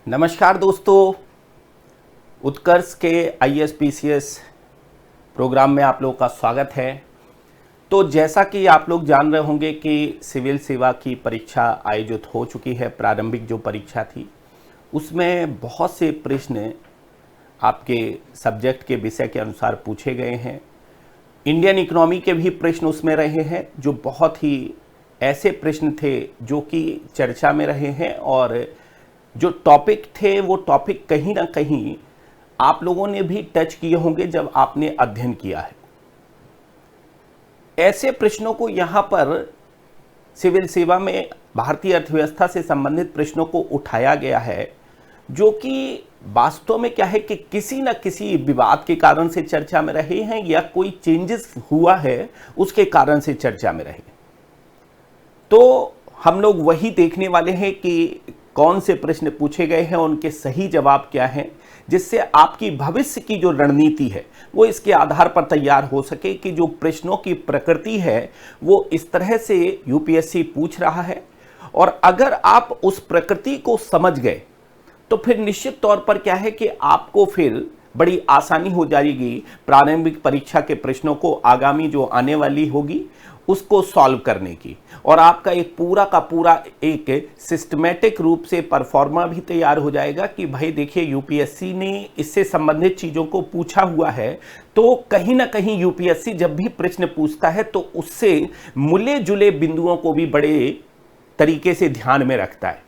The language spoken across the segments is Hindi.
नमस्कार दोस्तों, उत्कर्ष के IAS-PCS प्रोग्राम में आप लोगों का स्वागत है। तो जैसा कि आप लोग जान रहे होंगे कि सिविल सेवा की परीक्षा आयोजित हो चुकी है। प्रारंभिक जो परीक्षा थी उसमें बहुत से प्रश्न आपके सब्जेक्ट के विषय के अनुसार पूछे गए हैं। इंडियन इकोनॉमी के भी प्रश्न उसमें रहे हैं, जो बहुत ही ऐसे प्रश्न थे जो कि चर्चा में रहे हैं, और जो टॉपिक थे वो टॉपिक कहीं ना कहीं आप लोगों ने भी टच किए होंगे जब आपने अध्ययन किया है। ऐसे प्रश्नों को यहाँ पर सिविल सेवा में भारतीय अर्थव्यवस्था से संबंधित प्रश्नों को उठाया गया है, जो कि वास्तव में क्या है कि किसी न किसी विवाद के कारण से चर्चा में रहे हैं या कोई चेंजेस हुआ है उसके कारण से चर्चा में रहे। तो हम लोग वही देखने वाले हैं कि कौन से प्रश्न पूछे गए हैं, उनके सही जवाब क्या हैं, जिससे आपकी भविष्य की जो रणनीति है वो इसके आधार पर तैयार हो सके कि जो प्रश्नों की प्रकृति है वो इस तरह से यूपीएससी पूछ रहा है। और अगर आप उस प्रकृति को समझ गए तो फिर निश्चित तौर पर क्या है कि आपको फिर बड़ी आसानी हो जाएगी प्रारंभिक परीक्षा के प्रश्नों को आगामी जो आने वाली होगी उसको सॉल्व करने की, और आपका एक पूरा का पूरा एक सिस्टमेटिक रूप से परफॉर्मा भी तैयार हो जाएगा कि भाई देखिए यूपीएससी ने इससे संबंधित चीज़ों को पूछा हुआ है। तो कहीं ना कहीं यूपीएससी जब भी प्रश्न पूछता है तो उससे मिले जुले बिंदुओं को भी बड़े तरीके से ध्यान में रखता है,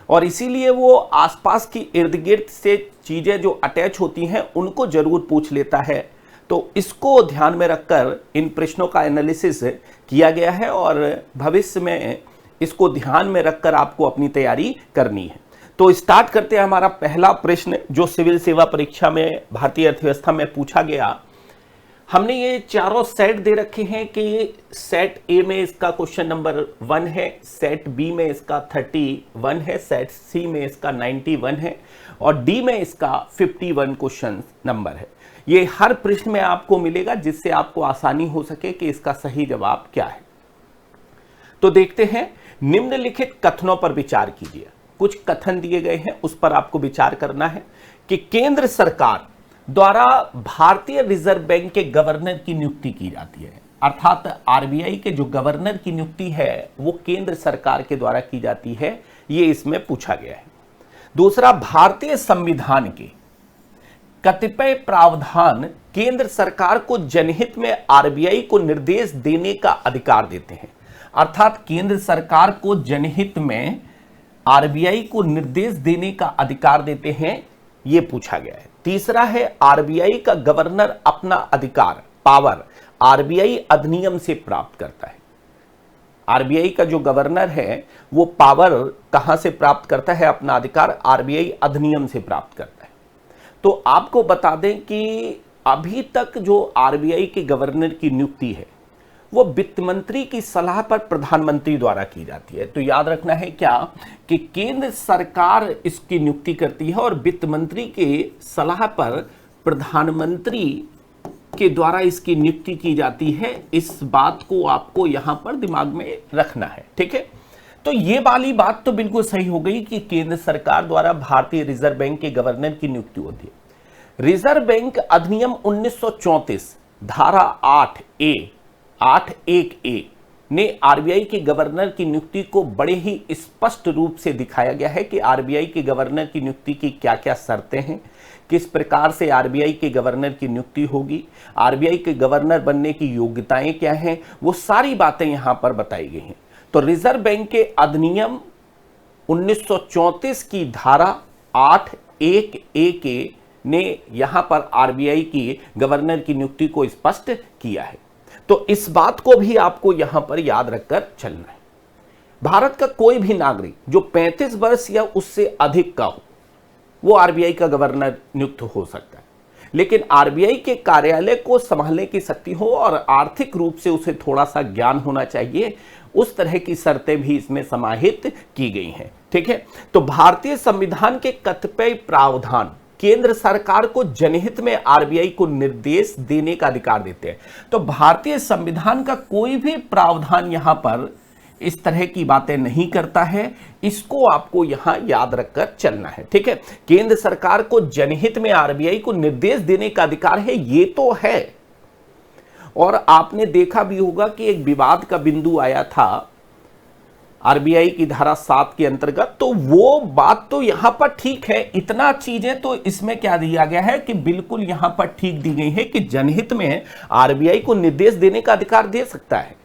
और इसीलिए वो आसपास की इर्द गिर्द से चीज़ें जो अटैच होती हैं उनको जरूर पूछ लेता है। तो इसको ध्यान में रखकर इन प्रश्नों का एनालिसिस किया गया है, और भविष्य में इसको ध्यान में रखकर आपको अपनी तैयारी करनी है। तो स्टार्ट करते हैं। हमारा पहला प्रश्न जो सिविल सेवा परीक्षा में भारतीय अर्थव्यवस्था में पूछा गया, हमने ये चारों सेट दे रखे हैं कि सेट ए में इसका क्वेश्चन नंबर 1 है, सेट बी में इसका 31 है, सेट सी में इसका 91 है, और डी में इसका 51 क्वेश्चन नंबर है। ये हर प्रश्न में आपको मिलेगा, जिससे आपको आसानी हो सके कि इसका सही जवाब क्या है। तो देखते हैं, निम्नलिखित कथनों पर विचार कीजिए। कुछ कथन दिए गए हैं, उस पर आपको विचार करना है कि केंद्र सरकार द्वारा भारतीय रिजर्व बैंक के गवर्नर की नियुक्ति की जाती है, अर्थात आरबीआई के जो गवर्नर की नियुक्ति है वो केंद्र सरकार के द्वारा की जाती है, ये इसमें पूछा गया है। दूसरा, भारतीय संविधान के कतिपय प्रावधान केंद्र सरकार को जनहित में आरबीआई को निर्देश देने का अधिकार देते हैं, अर्थात केंद्र सरकार को जनहित में आरबीआई को निर्देश देने का अधिकार देते हैं, यह पूछा गया है। तीसरा है, आरबीआई का गवर्नर अपना अधिकार पावर आरबीआई अधिनियम से प्राप्त करता है। आरबीआई का जो गवर्नर है वो पावर कहां से प्राप्त करता है? अपना अधिकार आरबीआई अधिनियम से प्राप्त करता है। तो आपको बता दें कि अभी तक जो आरबीआई के गवर्नर की नियुक्ति है वो वित्त मंत्री की सलाह पर प्रधानमंत्री द्वारा की जाती है। तो याद रखना है क्या कि केंद्र सरकार इसकी नियुक्ति करती है और वित्त मंत्री के सलाह पर प्रधानमंत्री के द्वारा इसकी नियुक्ति की जाती है। इस बात को आपको यहां पर दिमाग में रखना है, ठीक है। तो ये वाली बात तो बिल्कुल सही हो गई कि केंद्र सरकार द्वारा भारतीय रिजर्व बैंक के गवर्नर की नियुक्ति होती है। रिजर्व बैंक अधिनियम 1934 धारा 8(1)(a) ने आरबीआई के गवर्नर की नियुक्ति को बड़े ही स्पष्ट रूप से दिखाया गया है कि आरबीआई के गवर्नर की नियुक्ति की क्या क्या शर्तें हैं, किस प्रकार से आरबीआई के गवर्नर की नियुक्ति होगी, आरबीआई के गवर्नर बनने की योग्यताएं क्या हैं, वो सारी बातें यहां पर बताई गई हैं। तो रिजर्व बैंक के अधिनियम 1934 की धारा 8(1)(a) ने यहां पर आरबीआई की गवर्नर की नियुक्ति को स्पष्ट किया है। तो इस बात को भी आपको यहां पर याद रखकर चलना है। भारत का कोई भी नागरिक जो 35 वर्ष या उससे अधिक का हो वो आरबीआई का गवर्नर नियुक्त हो सकता है, लेकिन आरबीआई के कार्यालय को संभालने की शक्ति हो और आर्थिक रूप से उसे थोड़ा सा ज्ञान होना चाहिए, उस तरह की शर्तें भी इसमें समाहित की गई हैं, ठीक है। तो भारतीय संविधान के कतिपय प्रावधान केंद्र सरकार को जनहित में आरबीआई को निर्देश देने का अधिकार देते हैं। तो भारतीय संविधान का कोई भी प्रावधान यहां पर इस तरह की बातें नहीं करता है। इसको आपको यहां याद रखकर चलना है, ठीक है। केंद्र सरकार को जनहित में आरबीआई को निर्देश देने का अधिकार है, ये तो है। और आपने देखा भी होगा कि एक विवाद का बिंदु आया था आरबीआई की धारा 7 के अंतर्गत, तो वो बात तो यहां पर ठीक है। इतना चीजें तो इसमें क्या दिया गया है कि बिल्कुल यहां पर ठीक दी गई है कि जनहित में आरबीआई को निर्देश देने का अधिकार दे सकता है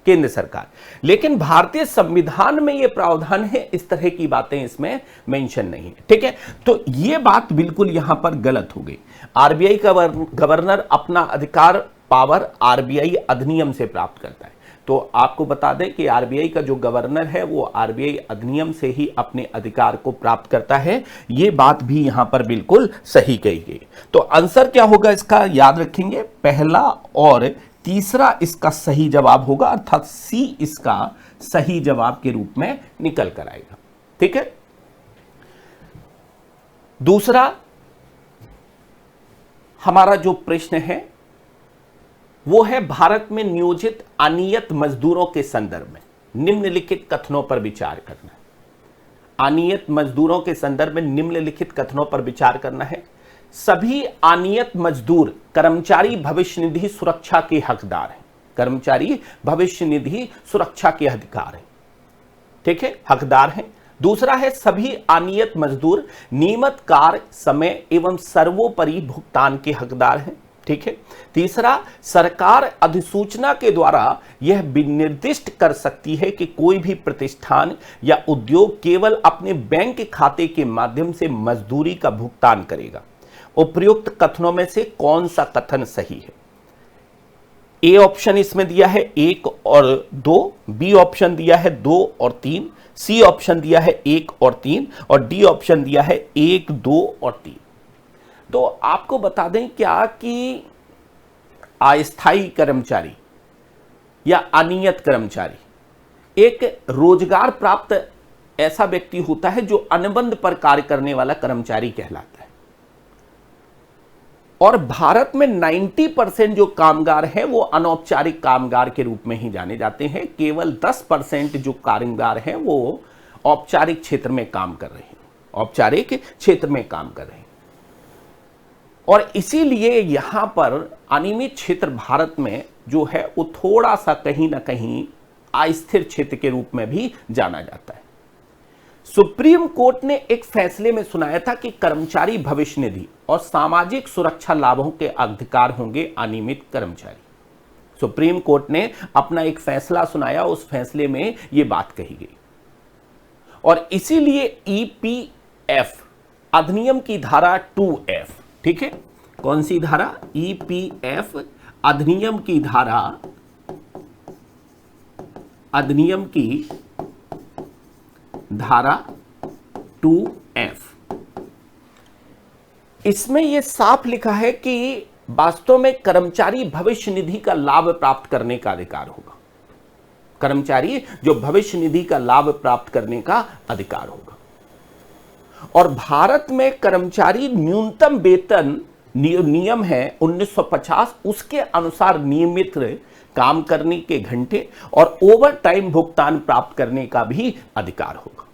केंद्र सरकार। लेकिन भारतीय संविधान में यह प्रावधान है, इस तरह की बातें इसमें मेंशन नहीं है, ठीक है। तो यह बात बिल्कुल यहां पर गलत हो गई। आरबीआई का गवर्नर अपना अधिकार पावर आरबीआई अधिनियम से प्राप्त करता है। तो आपको बता दें कि आरबीआई का जो गवर्नर है वो आरबीआई अधिनियम से ही अपने अधिकार को प्राप्त करता है। ये बात भी यहां पर बिल्कुल सही कही गई। तो आंसर क्या होगा इसका याद रखेंगे, पहला और तीसरा इसका सही जवाब होगा, अर्थात सी इसका सही जवाब के रूप में निकल कर आएगा, ठीक है। दूसरा हमारा जो प्रश्न है वो है भारत में नियोजित अनियत मजदूरों के संदर्भ में निम्नलिखित कथनों पर विचार करना है। अनियत मजदूरों के संदर्भ में निम्नलिखित कथनों पर विचार करना है। सभी अनियत मजदूर कर्मचारी भविष्य निधि सुरक्षा के हकदार हैं। कर्मचारी भविष्य निधि सुरक्षा के अधिकार हैं, ठीक है, हकदार हैं। दूसरा है सभी अनियत मजदूर नियमित कार्य समय एवं सर्वोपरि भुगतान के हकदार हैं, ठीक है। तीसरा, सरकार अधिसूचना के द्वारा यह निर्दिष्ट कर सकती है कि कोई भी प्रतिष्ठान या उद्योग केवल अपने बैंक खाते के माध्यम से मजदूरी का भुगतान करेगा। उपयुक्त कथनों में से कौन सा कथन सही है? ए ऑप्शन इसमें दिया है 1 और 2, बी ऑप्शन दिया है 2 और 3, सी ऑप्शन दिया है 1 और 3 और डी ऑप्शन दिया है 1, 2 और 3। तो आपको बता दें क्या कि अस्थायी कर्मचारी या अनियत कर्मचारी एक रोजगार प्राप्त ऐसा व्यक्ति होता है जो अनुबंध पर कार्य करने वाला कर्मचारी कहलाता है। और भारत में 90% जो कामगार हैं वो अनौपचारिक कामगार के रूप में ही जाने जाते हैं। केवल 10% जो कामगार हैं वो औपचारिक क्षेत्र में काम कर रहे हैं, औपचारिक क्षेत्र में काम कर रहे हैं। और इसीलिए यहां पर अनियमित क्षेत्र भारत में जो है वो थोड़ा सा कहीं ना कहीं अस्थिर क्षेत्र के रूप में भी जाना जाता है। सुप्रीम कोर्ट ने एक फैसले में सुनाया था कि कर्मचारी भविष्य निधि और सामाजिक सुरक्षा लाभों के अधिकार होंगे अनियमित कर्मचारी। सुप्रीम कोर्ट ने अपना एक फैसला सुनाया, उस फैसले में यह बात कही गई। और इसीलिए ईपीएफ अधिनियम की धारा 2F, ठीक है, कौन सी धारा? ईपीएफ अधिनियम की धारा, अधिनियम की धारा 2F, इसमें यह साफ लिखा है कि वास्तव में कर्मचारी भविष्य निधि का लाभ प्राप्त करने का अधिकार होगा। कर्मचारी जो भविष्य निधि का लाभ प्राप्त करने का अधिकार होगा। और भारत में कर्मचारी न्यूनतम वेतन नियम है 1950, उसके अनुसार नियमित काम करने के घंटे और ओवर टाइम भुगतान प्राप्त करने का भी अधिकार होगा।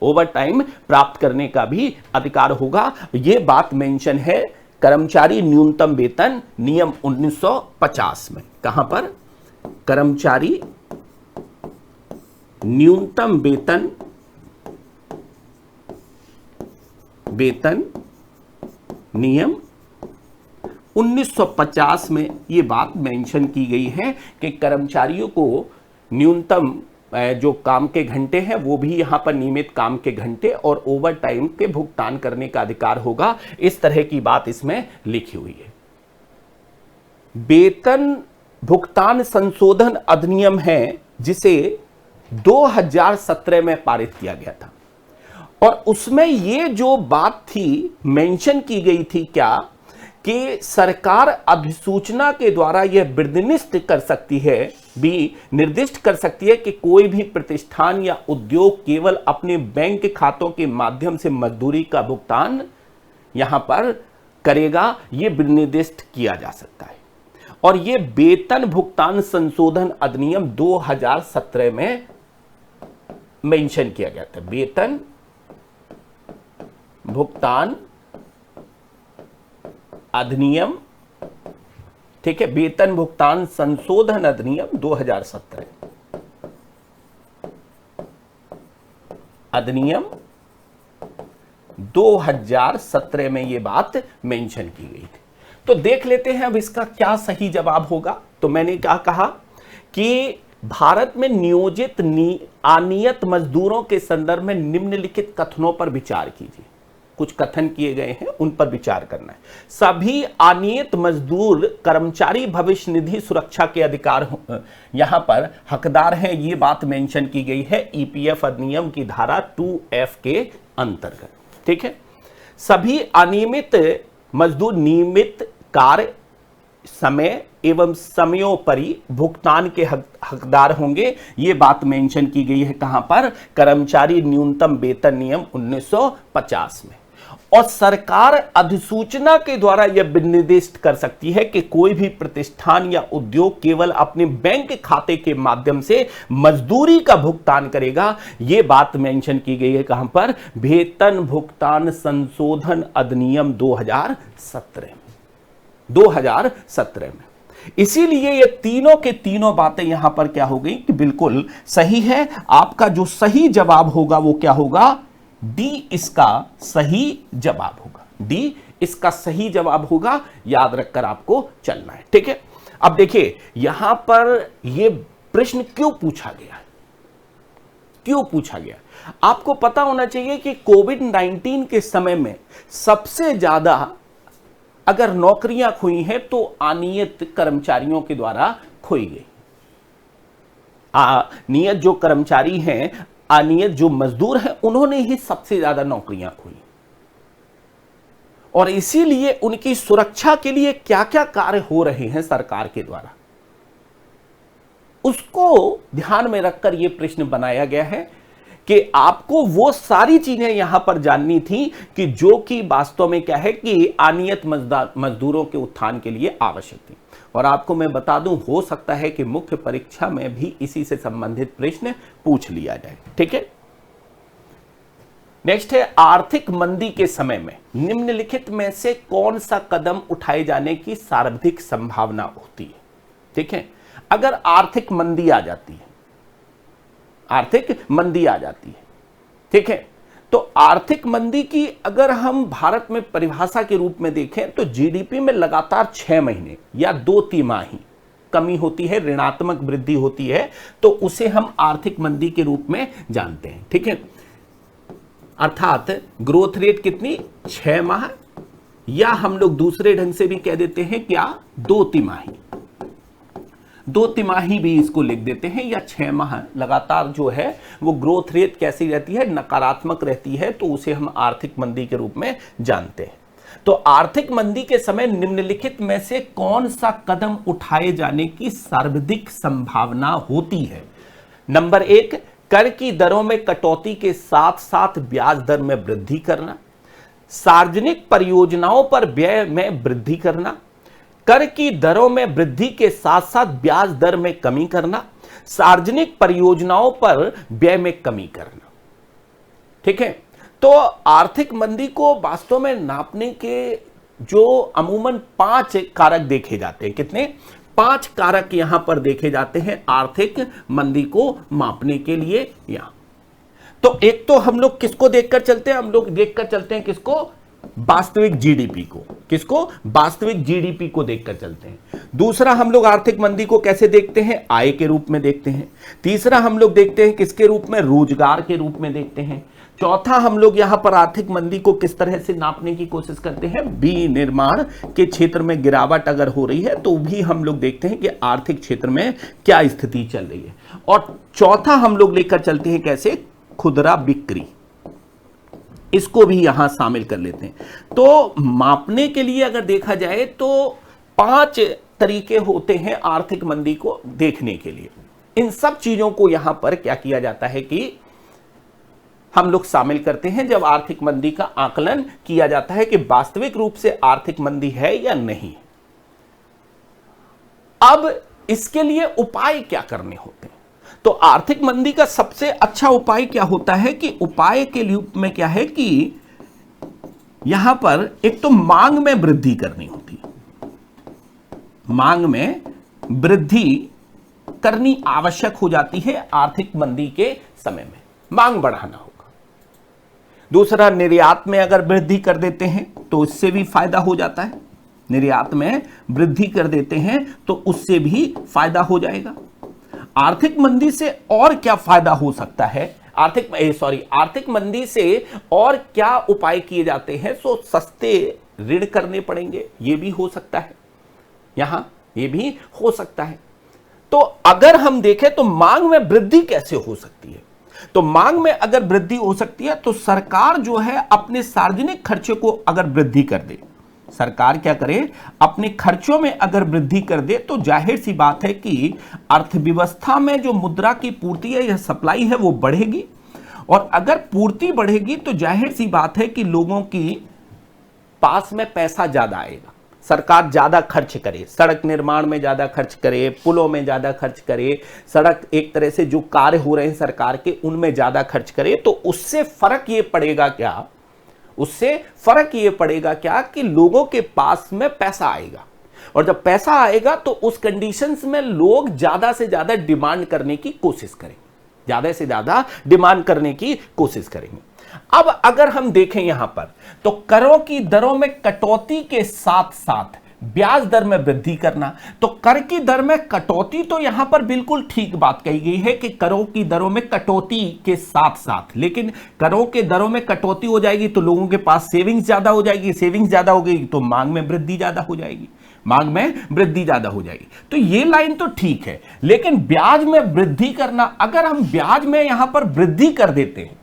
ओवर टाइम प्राप्त करने का भी अधिकार होगा। यह बात मेंशन है कर्मचारी न्यूनतम वेतन नियम 1950 में। कहां पर? कर्मचारी न्यूनतम वेतन नियम 1950 में यह बात मेंशन की गई है कि कर्मचारियों को न्यूनतम जो काम के घंटे हैं वो भी यहां पर नियमित काम के घंटे और ओवर टाइम के भुगतान करने का अधिकार होगा। इस तरह की बात इसमें लिखी हुई है। वेतन भुगतान संशोधन अधिनियम है जिसे 2017 में पारित किया गया था और उसमें यह जो बात थी मेंशन की गई थी क्या कि सरकार अधिसूचना के द्वारा यह निर्दिष्ट कर सकती है, निर्दिष्ट कर सकती है कि कोई भी प्रतिष्ठान या उद्योग केवल अपने बैंक खातों के माध्यम से मजदूरी का भुगतान यहां पर करेगा, यह निर्दिष्ट किया जा सकता है। और ये वेतन भुगतान संशोधन अधिनियम 2017 में मेंशन किया गया था। वेतन भुगतान अधिनियम, ठीक है, वेतन भुगतान संशोधन अधिनियम 2017, अधिनियम 2017 में ये बात मेंशन की गई थी। तो देख लेते हैं अब इसका क्या सही जवाब होगा। तो मैंने क्या कहा कि भारत में नियोजित अनियत मजदूरों के संदर्भ में निम्नलिखित कथनों पर विचार कीजिए। कुछ कथन किए गए हैं, उन पर विचार करना है। सभी अनियत मजदूर कर्मचारी भविष्य निधि सुरक्षा के अधिकार यहां पर हकदार हैं, ये बात मेंशन की गई है ईपीएफ अधिनियम की धारा 2F के अंतर्गत। ठीक है, सभी अनियमित मजदूर नियमित कार्य समय एवं समयोपरि भुगतान के हकदार होंगे, ये बात मेंशन की गई है कहां पर, कर्मचारी न्यूनतम वेतन नियम 1950 में। और सरकार अधिसूचना के द्वारा यह निर्दिष्ट कर सकती है कि कोई भी प्रतिष्ठान या उद्योग केवल अपने बैंक खाते के माध्यम से मजदूरी का भुगतान करेगा, यह बात मेंशन की गई है कहां पर, वेतन भुगतान संशोधन अधिनियम 2017 में। इसीलिए ये तीनों के तीनों बातें यहां पर क्या हो गई कि बिल्कुल सही है। आपका जो सही जवाब होगा वो क्या होगा, डी इसका सही जवाब होगा। डी इसका सही जवाब होगा, याद रखकर आपको चलना है। ठीक है, अब देखिए यहां पर यह प्रश्न क्यों पूछा गया, क्यों पूछा गया। आपको पता होना चाहिए कि कोविड-19 के समय में सबसे ज्यादा अगर नौकरियां खोई हैं तो अनियत कर्मचारियों के द्वारा खोई गई। नियत जो कर्मचारी हैं, अनियत जो मजदूर हैं, उन्होंने ही सबसे ज्यादा नौकरियां खोई। और इसीलिए उनकी सुरक्षा के लिए क्या क्या कार्य हो रहे हैं सरकार के द्वारा, उसको ध्यान में रखकर यह प्रश्न बनाया गया है कि आपको वो सारी चीजें यहां पर जाननी थी कि जो कि वास्तव में क्या है कि अनियत मजदूरों के उत्थान के लिए आवश्यक थी। और आपको मैं बता दूं, हो सकता है कि मुख्य परीक्षा में भी इसी से संबंधित प्रश्न पूछ लिया जाए। ठीक है, नेक्स्ट है, आर्थिक मंदी के समय में निम्नलिखित में से कौन सा कदम उठाए जाने की सर्वाधिक संभावना होती है। ठीक है, अगर आर्थिक मंदी आ जाती है, आर्थिक मंदी आ जाती है, ठीक है, तो आर्थिक मंदी की अगर हम भारत में परिभाषा के रूप में देखें तो जीडीपी में लगातार 6 महीने या 2 तिमाही कमी होती है, ऋणात्मक वृद्धि होती है, तो उसे हम आर्थिक मंदी के रूप में जानते हैं। ठीक है, अर्थात ग्रोथ रेट कितनी, 6 माह, या हम लोग दूसरे ढंग से भी कह देते हैं क्या, 2 तिमाही, 2 तिमाही भी इसको लिख देते हैं, या 6 माह लगातार जो है वो ग्रोथ रेट कैसी रहती है, नकारात्मक रहती है, तो उसे हम आर्थिक मंदी के रूप में जानते हैं। तो आर्थिक मंदी के समय निम्नलिखित में से कौन सा कदम उठाए जाने की सर्वाधिक संभावना होती है। नंबर 1, कर की दरों में कटौती के साथ साथ ब्याज दर में वृद्धि करना, सार्वजनिक परियोजनाओं पर व्यय में वृद्धि करना, कर की दरों में वृद्धि के साथ साथ ब्याज दर में कमी करना, सार्वजनिक परियोजनाओं पर व्यय में कमी करना। ठीक है, तो आर्थिक मंदी को वास्तव में नापने के जो अमूमन 5 कारक देखे जाते हैं। कितने, 5 कारक यहां पर देखे जाते हैं आर्थिक मंदी को मापने के लिए। यहां तो एक तो हम लोग किसको देखकर चलते हैं, हम लोग देखकर चलते हैं किसको, वास्तविक जीडीपी को। किसको, वास्तविक जीडीपी को देखकर चलते हैं। दूसरा, हम लोग आर्थिक मंदी को कैसे देखते हैं, आय के रूप में देखते हैं। तीसरा, हम लोग देखते हैं किसके रूप में, रोजगार के रूप में देखते हैं। चौथा, हम लोग यहां पर आर्थिक मंदी को किस तरह से नापने की कोशिश करते हैं, विनिर्माण के क्षेत्र में गिरावट अगर हो रही है तो भी हम लोग देखते हैं कि आर्थिक क्षेत्र में क्या स्थिति चल रही है। और चौथा हम लोग लेकर चलते हैं कैसे, खुदरा बिक्री, इसको भी यहां शामिल कर लेते हैं। तो मापने के लिए अगर देखा जाए तो 5 तरीके होते हैं आर्थिक मंदी को देखने के लिए। इन सब चीजों को यहां पर क्या किया जाता है कि हम लोग शामिल करते हैं जब आर्थिक मंदी का आकलन किया जाता है कि वास्तविक रूप से आर्थिक मंदी है या नहीं। अब इसके लिए उपाय क्या करने होते हैं? तो आर्थिक मंदी का सबसे अच्छा उपाय क्या होता है कि उपाय के रूप में क्या है कि यहां पर एक तो मांग में वृद्धि करनी होती है। मांग में वृद्धि करनी आवश्यक हो जाती है आर्थिक मंदी के समय में, मांग बढ़ाना होगा। दूसरा, निर्यात में अगर वृद्धि कर देते हैं तो इससे भी फायदा हो जाता है। निर्यात में वृद्धि कर देते हैं तो उससे भी फायदा हो जाएगा। आर्थिक मंदी से और क्या फायदा हो सकता है? आर्थिक मंदी से और क्या उपाय किए जाते हैं? सो सस्ते ऋण करने पड़ेंगे, यह भी हो सकता है, यहां यह भी हो सकता है। तो अगर हम देखें तो मांग में वृद्धि कैसे हो सकती है? तो मांग में अगर वृद्धि हो सकती है तो सरकार जो है अपने सार्वजनिक खर्चे को अगर वृद्धि कर दे, सरकार क्या करे, अपने खर्चों में अगर वृद्धि कर दे, तो जाहिर सी बात है कि अर्थव्यवस्था में जो मुद्रा की पूर्ति है या सप्लाई है वो बढ़ेगी। और अगर पूर्ति बढ़ेगी तो जाहिर सी बात है कि लोगों की पास में पैसा ज्यादा आएगा। सरकार ज्यादा खर्च करे, सड़क निर्माण में ज्यादा खर्च करे, पुलों में ज्यादा खर्च करे, सड़क एक तरह से जो कार्य हो रहे हैं सरकार के उनमें ज्यादा खर्च करे, तो उससे फर्क ये पड़ेगा क्या? उससे फर्क ये पड़ेगा क्या कि लोगों के पास में पैसा आएगा। और जब पैसा आएगा तो उस कंडीशंस में लोग ज्यादा से ज्यादा डिमांड करने की कोशिश करेंगे, ज्यादा से ज्यादा डिमांड करने की कोशिश करेंगे। अब अगर हम देखें यहां पर तो करों की दरों में कटौती के साथ साथ ब्याज दर में वृद्धि करना, तो कर की दर में कटौती, तो यहां पर बिल्कुल ठीक बात कही गई है कि करों की दरों में कटौती के साथ साथ, लेकिन करों के दरों में कटौती हो जाएगी तो लोगों के पास सेविंग्स ज्यादा हो जाएगी, सेविंग्स ज्यादा हो गई तो मांग में वृद्धि ज्यादा हो जाएगी, मांग में वृद्धि ज्यादा हो जाएगी। तो ये लाइन तो ठीक है, लेकिन ब्याज में वृद्धि करना, अगर हम ब्याज में यहां पर वृद्धि कर देते हैं,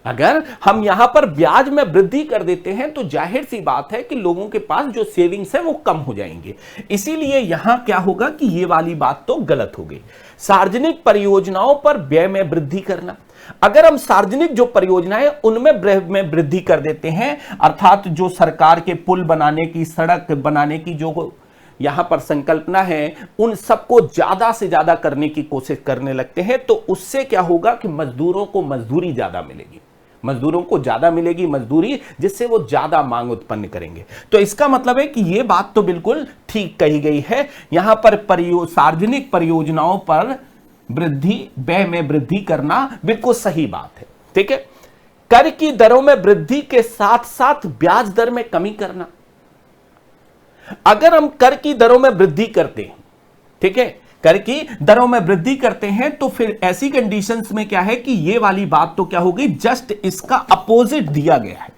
अगर हम यहां पर ब्याज में वृद्धि कर देते हैं तो जाहिर सी बात है कि लोगों के पास जो सेविंग्स है वो कम हो जाएंगे। इसीलिए यहां क्या होगा कि ये वाली बात तो गलत हो गई। सार्वजनिक परियोजनाओं पर व्यय में वृद्धि करना, अगर हम सार्वजनिक जो परियोजनाएं उनमें वृद्धि कर देते हैं, अर्थात जो सरकार के पुल बनाने की, सड़क बनाने की जो यहां पर संकल्पना है, उन सबको ज्यादा से ज्यादा करने की कोशिश करने लगते हैं, तो उससे क्या होगा कि मजदूरों को मजदूरी ज्यादा मिलेगी, मजदूरों को ज्यादा मिलेगी मजदूरी, जिससे वो ज्यादा मांग उत्पन्न करेंगे। तो इसका मतलब है कि ये बात तो बिल्कुल ठीक कही गई है। यहां पर सार्वजनिक परियोजनाओं पर वृद्धि, व्यय में वृद्धि करना बिल्कुल सही बात है, ठीक है। कर की दरों में वृद्धि के साथ साथ ब्याज दर में कमी करना, अगर हम कर की दरों में वृद्धि करते हैं, ठीक है, कर की दरों में वृद्धि करते हैं, तो फिर ऐसी कंडीशंस में क्या है कि ये वाली बात तो क्या होगी, जस्ट इसका अपोजिट दिया गया है,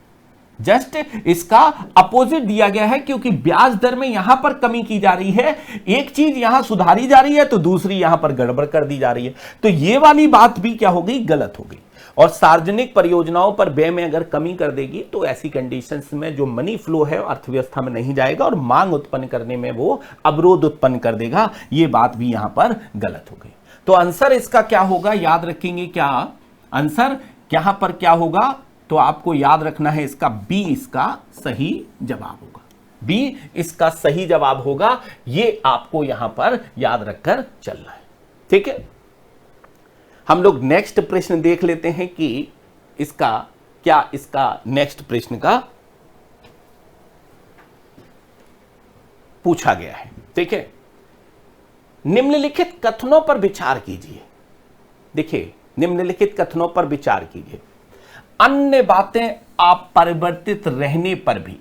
जस्ट इसका अपोजिट दिया गया है, क्योंकि ब्याज दर में यहां पर कमी की जा रही है, एक चीज यहां सुधारी जा रही है तो दूसरी यहां पर गड़बड़ कर दी जा रही है। तो ये वाली बात भी क्या होगी, गलत होगी। और सार्वजनिक परियोजनाओं पर व्यय में अगर कमी कर देगी तो ऐसी कंडीशंस में जो मनी फ्लो है अर्थव्यवस्था में नहीं जाएगा और मांग उत्पन्न करने में वो अवरोध उत्पन्न कर देगा। ये बात भी यहां पर गलत हो गई। तो आंसर इसका क्या होगा, याद रखेंगे क्या? आंसर यहां पर क्या होगा, तो आपको याद रखना है इसका बी इसका सही जवाब होगा, बी इसका सही जवाब होगा। ये आपको यहां पर याद रखकर चलना है, ठीक है। हम लोग नेक्स्ट प्रश्न देख लेते हैं कि इसका क्या, इसका नेक्स्ट प्रश्न का पूछा गया है, ठीक है। निम्नलिखित कथनों पर विचार कीजिए। देखिए, निम्नलिखित कथनों पर विचार कीजिए। अन्य बातें अपरिवर्तित रहने पर भी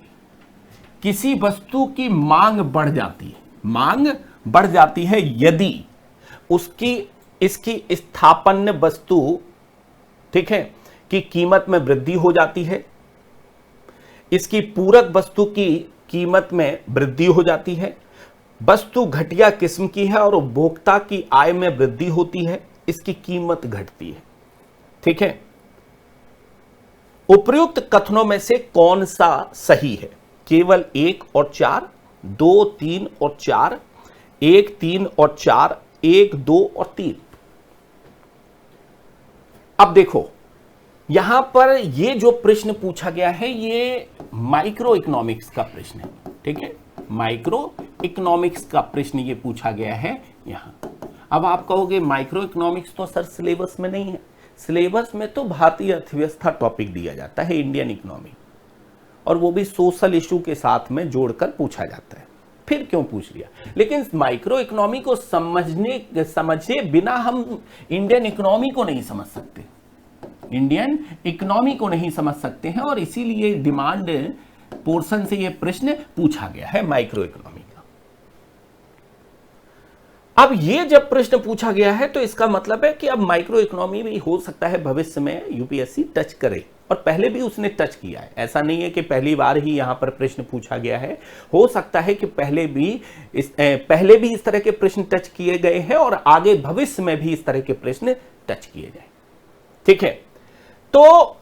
किसी वस्तु की मांग बढ़ जाती है, मांग बढ़ जाती है यदि इसकी स्थापन्य वस्तु, ठीक है, की कीमत में वृद्धि हो जाती है, इसकी पूरक वस्तु की कीमत में वृद्धि हो जाती है, वस्तु घटिया किस्म की है और उपभोक्ता की आय में वृद्धि होती है, इसकी कीमत घटती है, ठीक है। उपर्युक्त कथनों में से कौन सा सही है? केवल 1 और 4, 2, 3 और 4, 1, 3 और 4, 1, 2 और 3। अब देखो, यहां पर ये जो प्रश्न पूछा गया है ये माइक्रो इकोनॉमिक्स का प्रश्न है, ठीक है, माइक्रो इकोनॉमिक्स का प्रश्न ये पूछा गया है यहां। अब आप कहोगे माइक्रो इकोनॉमिक्स तो सर सिलेबस में नहीं है। सिलेबस में तो भारतीय अर्थव्यवस्था टॉपिक दिया जाता है, इंडियन इकोनॉमी, और वो भी सोशल इशू के साथ में जोड़कर पूछा जाता है। फिर क्यों पूछ लिया? लेकिन माइक्रो इकोनॉमी को समझे बिना हम इंडियन इकोनॉमी को नहीं समझ सकते, इंडियन इकोनॉमी को नहीं समझ सकते हैं, और इसीलिए डिमांड पोर्शन से यह प्रश्न पूछा गया है माइक्रो इकोनॉमी का। अब ये जब प्रश्न पूछा गया है तो इसका मतलब है कि अब माइक्रो इकोनॉमी भी हो सकता है भविष्य में यूपीएससी टच करे, और पहले भी उसने टच किया है। ऐसा नहीं है कि पहली बार ही यहां पर प्रश्न पूछा गया है, हो सकता है कि पहले भी इस तरह के प्रश्न टच किए गए हैं और आगे भविष्य में भी इस तरह के प्रश्न टच किए जाए। ठीक है, तो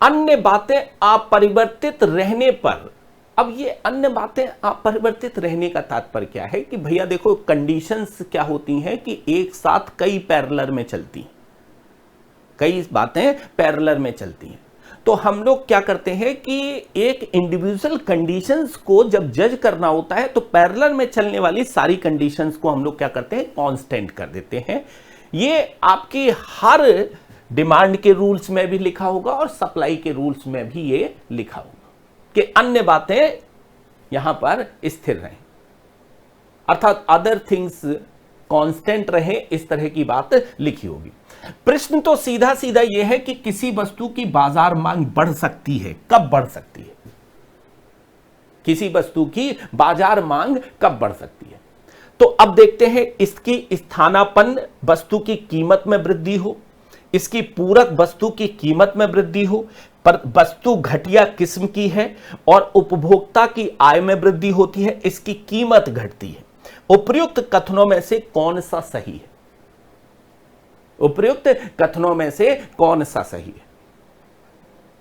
अन्य बातें अपरिवर्तित रहने पर, अब ये अन्य बातें अपरिवर्तित रहने का तात्पर्य क्या है कि भैया देखो कंडीशंस क्या होती हैं कि एक साथ कई पैरेलल में चलती हैं, कई बातें पैरेलल में चलती हैं। तो हम लोग क्या करते हैं कि एक इंडिविजुअल कंडीशंस को जब जज करना होता है तो पैरेलल में चलने वाली सारी कंडीशंस को हम लोग क्या करते हैं, कांस्टेंट कर देते हैं। ये आपकी हर डिमांड के रूल्स में भी लिखा होगा और सप्लाई के रूल्स में भी ये लिखा होगा कि अन्य बातें यहां पर स्थिर रहें, अर्थात अदर थिंग्स कांस्टेंट रहे, इस तरह की बात लिखी होगी। प्रश्न तो सीधा सीधा यह है कि किसी वस्तु की बाजार मांग बढ़ सकती है, कब बढ़ सकती है? किसी वस्तु की बाजार मांग कब बढ़ सकती है? तो अब देखते हैं, इसकी स्थानापन्न वस्तु की कीमत में वृद्धि हो, इसकी पूरक वस्तु की कीमत में वृद्धि हो, पर वस्तु घटिया किस्म की है और उपभोक्ता की आय में वृद्धि होती है, इसकी कीमत घटती है। उपर्युक्त कथनों में से कौन सा सही है? उपर्युक्त कथनों में से कौन सा सही है?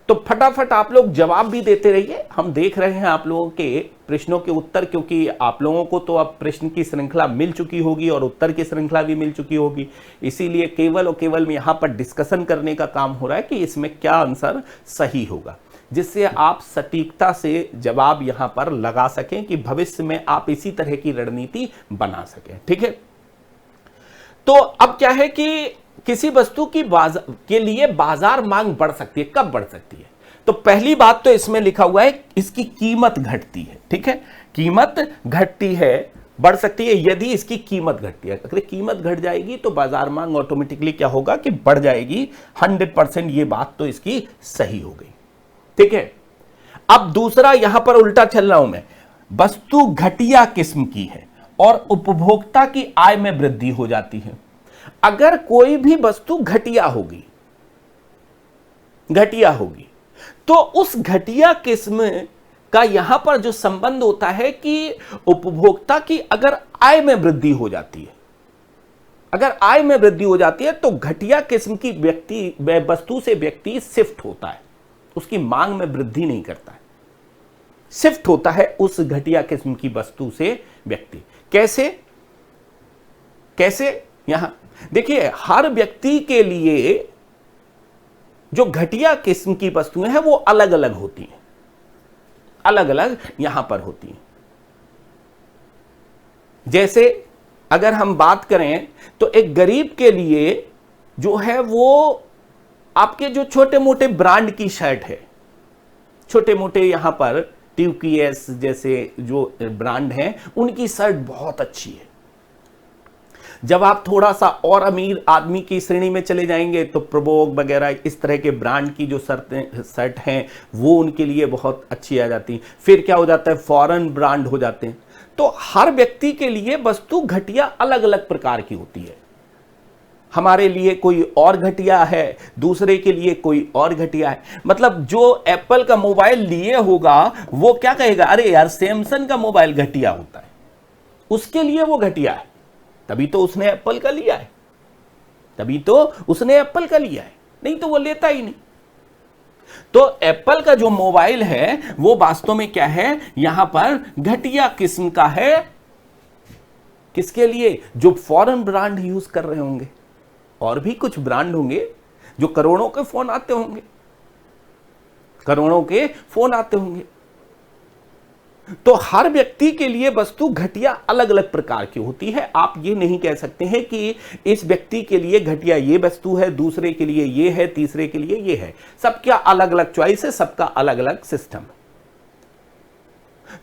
तो फटाफट आप लोग जवाब भी देते रहिए, हम देख रहे हैं आप लोगों के प्रश्नों के उत्तर, क्योंकि आप लोगों को तो अब प्रश्न की श्रृंखला मिल चुकी होगी और उत्तर की श्रृंखला भी मिल चुकी होगी, इसीलिए केवल और केवल यहां पर डिस्कशन करने का काम हो रहा है कि इसमें क्या आंसर सही होगा, जिससे आप सटीकता से जवाब यहां पर लगा सकें कि भविष्य में आप इसी तरह की रणनीति बना सकें। ठीक है, तो अब क्या है कि किसी वस्तु की के लिए बाजार मांग बढ़ सकती है, कब बढ़ सकती है? तो पहली बात तो इसमें लिखा हुआ है इसकी कीमत घटती है। ठीक है, कीमत घटती है, बढ़ सकती है यदि इसकी कीमत घटती है। अगर कीमत घट जाएगी तो बाजार मांग ऑटोमेटिकली क्या होगा कि बढ़ जाएगी 100%। ये बात तो इसकी सही हो गई। ठीक है, अब दूसरा यहां पर उल्टा चल रहा हूं मैं, वस्तु घटिया किस्म की है और उपभोक्ता की आय में वृद्धि हो जाती है। अगर कोई भी वस्तु घटिया होगी तो उस घटिया किस्म का यहां पर जो संबंध होता है कि उपभोक्ता की अगर आय में वृद्धि हो जाती है, अगर आय में वृद्धि हो जाती है तो घटिया किस्म की वस्तु से व्यक्ति शिफ्ट होता है, उसकी मांग में वृद्धि नहीं करता है, शिफ्ट होता है उस घटिया किस्म की वस्तु से व्यक्ति। कैसे यहां देखिए, हर व्यक्ति के लिए जो घटिया किस्म की वस्तुएं हैं वो अलग अलग होती हैं, अलग अलग यहां पर होती हैं। जैसे अगर हम बात करें तो एक गरीब के लिए जो है वो आपके जो छोटे मोटे ब्रांड की शर्ट है, छोटे मोटे यहां पर ट्यूकीएस जैसे जो ब्रांड हैं उनकी शर्ट बहुत अच्छी है। जब आप थोड़ा सा और अमीर आदमी की श्रेणी में चले जाएंगे तो प्रबोग वगैरह इस तरह के ब्रांड की जो शर्ट हैं वो उनके लिए बहुत अच्छी आ जाती हैं। फिर क्या हो जाता है, फॉरेन ब्रांड हो जाते हैं। तो हर व्यक्ति के लिए वस्तु घटिया अलग अलग प्रकार की होती है। हमारे लिए कोई और घटिया है, दूसरे के लिए कोई और घटिया है। मतलब जो एप्पल का मोबाइल लिए होगा वो क्या कहेगा, अरे यार सैमसंग का मोबाइल घटिया होता है, उसके लिए वो घटिया है, तभी तो उसने एप्पल का लिया है, तभी तो उसने एप्पल का लिया है, नहीं तो वो लेता ही नहीं। तो एप्पल का जो मोबाइल है वो वास्तव में क्या है, यहां पर घटिया किस्म का है। किसके लिए? जो फॉरेन ब्रांड यूज कर रहे होंगे, और भी कुछ ब्रांड होंगे जो करोड़ों के फोन आते होंगे, करोड़ों के फोन आते होंगे। तो हर व्यक्ति के लिए वस्तु घटिया अलग अलग प्रकार की होती है। आप ये नहीं कह सकते हैं कि इस व्यक्ति के लिए घटिया ये वस्तु है, दूसरे के लिए ये है, तीसरे के लिए ये है। सबका अलग अलग चॉइस है, सबका अलग अलग सिस्टम है।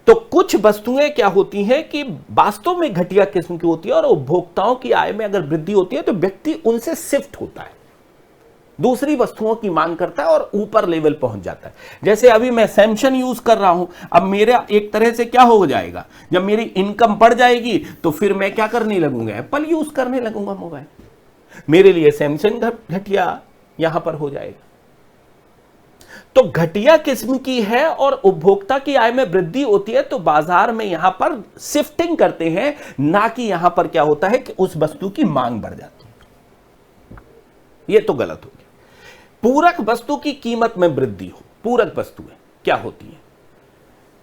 तो कुछ वस्तुएं क्या होती हैं कि वास्तव में घटिया किस्म की होती है और उपभोक्ताओं की आय में अगर वृद्धि होती है तो व्यक्ति उनसे शिफ्ट होता है, दूसरी वस्तुओं की मांग करता है और ऊपर लेवल पहुंच जाता है। जैसे अभी मैं सैमसंग यूज कर रहा हूं, अब मेरा एक तरह से क्या हो जाएगा, जब मेरी इनकम बढ़ जाएगी तो फिर मैं क्या करने लगूंगा, एप्पल यूज करने लगूंगा मोबाइल। मेरे लिए सैमसंग घटिया यहां पर हो जाएगा। तो घटिया किस्म की है और उपभोक्ता की आय में वृद्धि होती है तो बाजार में यहां पर शिफ्टिंग करते हैं, ना कि यहां पर क्या होता है कि उस वस्तु की मांग बढ़ जाती है। यह तो गलत हो गया। पूरक वस्तु की कीमत में वृद्धि हो। पूरक वस्तुएं क्या होती हैं?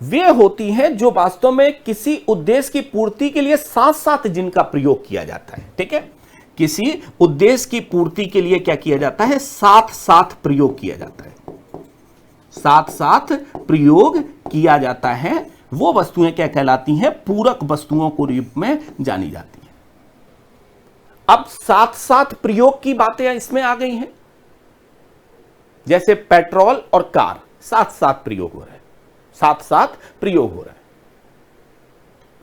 वे होती हैं जो वास्तव में किसी उद्देश्य की पूर्ति के लिए साथ साथ जिनका प्रयोग किया जाता है। ठीक है, किसी उद्देश्य की पूर्ति के लिए क्या किया जाता है, साथ साथ प्रयोग किया जाता है, साथ साथ प्रयोग किया जाता है। वो वस्तुएं क्या कहलाती हैं, पूरक वस्तुओं को रूप में जानी जाती हैं। अब साथ साथ प्रयोग की बातें इसमें आ गई हैं, जैसे पेट्रोल और कार साथ साथ प्रयोग हो रहा है, साथ साथ प्रयोग हो रहा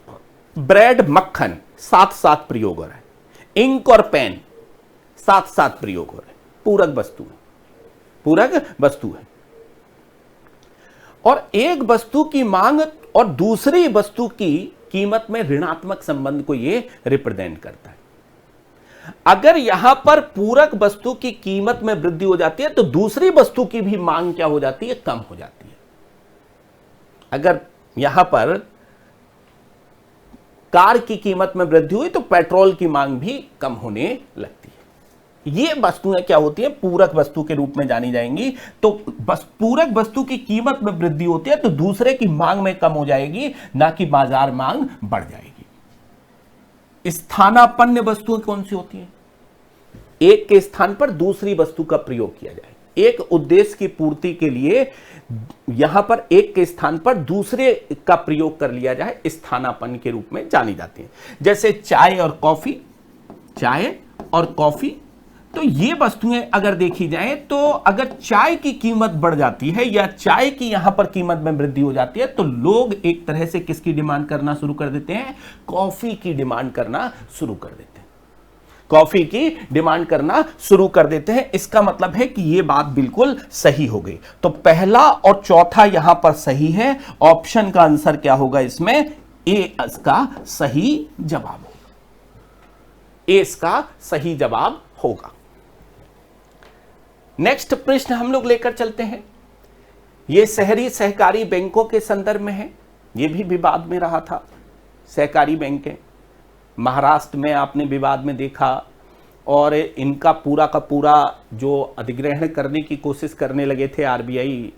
है। ब्रेड मक्खन साथ साथ प्रयोग हो रहा है। इंक और पेन साथ साथ प्रयोग हो रहा है। पूरक वस्तु है, पूरक वस्तु है। और एक वस्तु की मांग और दूसरी वस्तु की कीमत में ऋणात्मक संबंध को यह रिप्रेजेंट करता है। अगर यहां पर पूरक वस्तु की कीमत में वृद्धि हो जाती है तो दूसरी वस्तु की भी मांग क्या हो जाती है, कम हो जाती है। अगर यहां पर कार की कीमत में वृद्धि हुई तो पेट्रोल की मांग भी कम होने लगती है। ये वस्तुएं क्या होती है, पूरक वस्तु के रूप में जानी जाएंगी। तो बस पूरक वस्तु की कीमत में वृद्धि होती है तो दूसरे की मांग में कम हो जाएगी, ना कि बाजार मांग बढ़ जाएगी। स्थानापन्न वस्तुएं कौन सी होती हैं? एक के स्थान पर दूसरी वस्तु का प्रयोग किया जाए। एक उद्देश्य की पूर्ति के लिए यहां पर एक के स्थान पर दूसरे का प्रयोग कर लिया जाए, स्थानापन्न के रूप में जानी जाती है। जैसे चाय और कॉफी, चाय और कॉफी। तो ये वस्तुएं अगर देखी जाए तो अगर चाय की कीमत बढ़ जाती है या चाय की यहां पर कीमत में वृद्धि हो जाती है तो लोग एक तरह से किसकी डिमांड करना शुरू कर देते हैं, कॉफी की डिमांड करना शुरू कर देते हैं, कॉफी की डिमांड करना शुरू कर देते हैं। इसका मतलब है कि यह बात बिल्कुल सही हो गई। तो पहला और चौथा यहां पर सही है। ऑप्शन का आंसर क्या होगा इसमें, ए इसका सही जवाब होगा, ए इसका सही जवाब होगा। नेक्स्ट प्रश्न हम लोग लेकर चलते हैं। यह शहरी सहकारी बैंकों के संदर्भ में है। यह भी विवाद में रहा था। सहकारी बैंकें महाराष्ट्र में आपने विवाद में देखा और इनका पूरा का पूरा जो अधिग्रहण करने की कोशिश करने लगे थे आरबीआई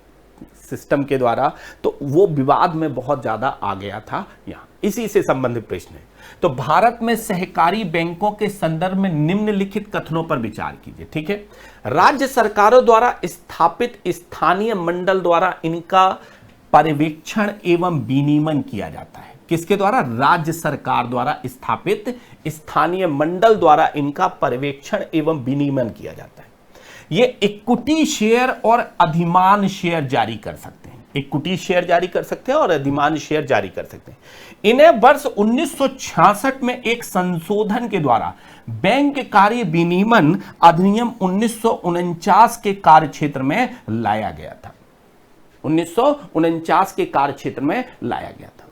सिस्टम के द्वारा, तो वो विवाद में बहुत ज्यादा आ गया था। यहां इसी से संबंधित प्रश्न है। तो भारत में सहकारी बैंकों के संदर्भ में निम्नलिखित कथनों पर विचार कीजिए। ठीक है, राज्य सरकारों द्वारा स्थापित स्थानीय मंडल द्वारा इनका पर्यवेक्षण एवं विनियमन किया जाता है। किसके द्वारा, राज्य सरकार द्वारा स्थापित स्थानीय मंडल द्वारा इनका पर्यवेक्षण एवं विनियमन किया जाता है। ये इक्विटी शेयर और अधिमान शेयर जारी कर सकते हैं, इक्विटी शेयर जारी कर सकते हैं और अधिमान शेयर जारी कर सकते हैं। इन्हें वर्ष 1966 में एक संशोधन के द्वारा बैंक कार्य विनियमन अधिनियम 1949 के कार्यक्षेत्र में लाया गया था। 1949 के कार्यक्षेत्र में लाया गया था।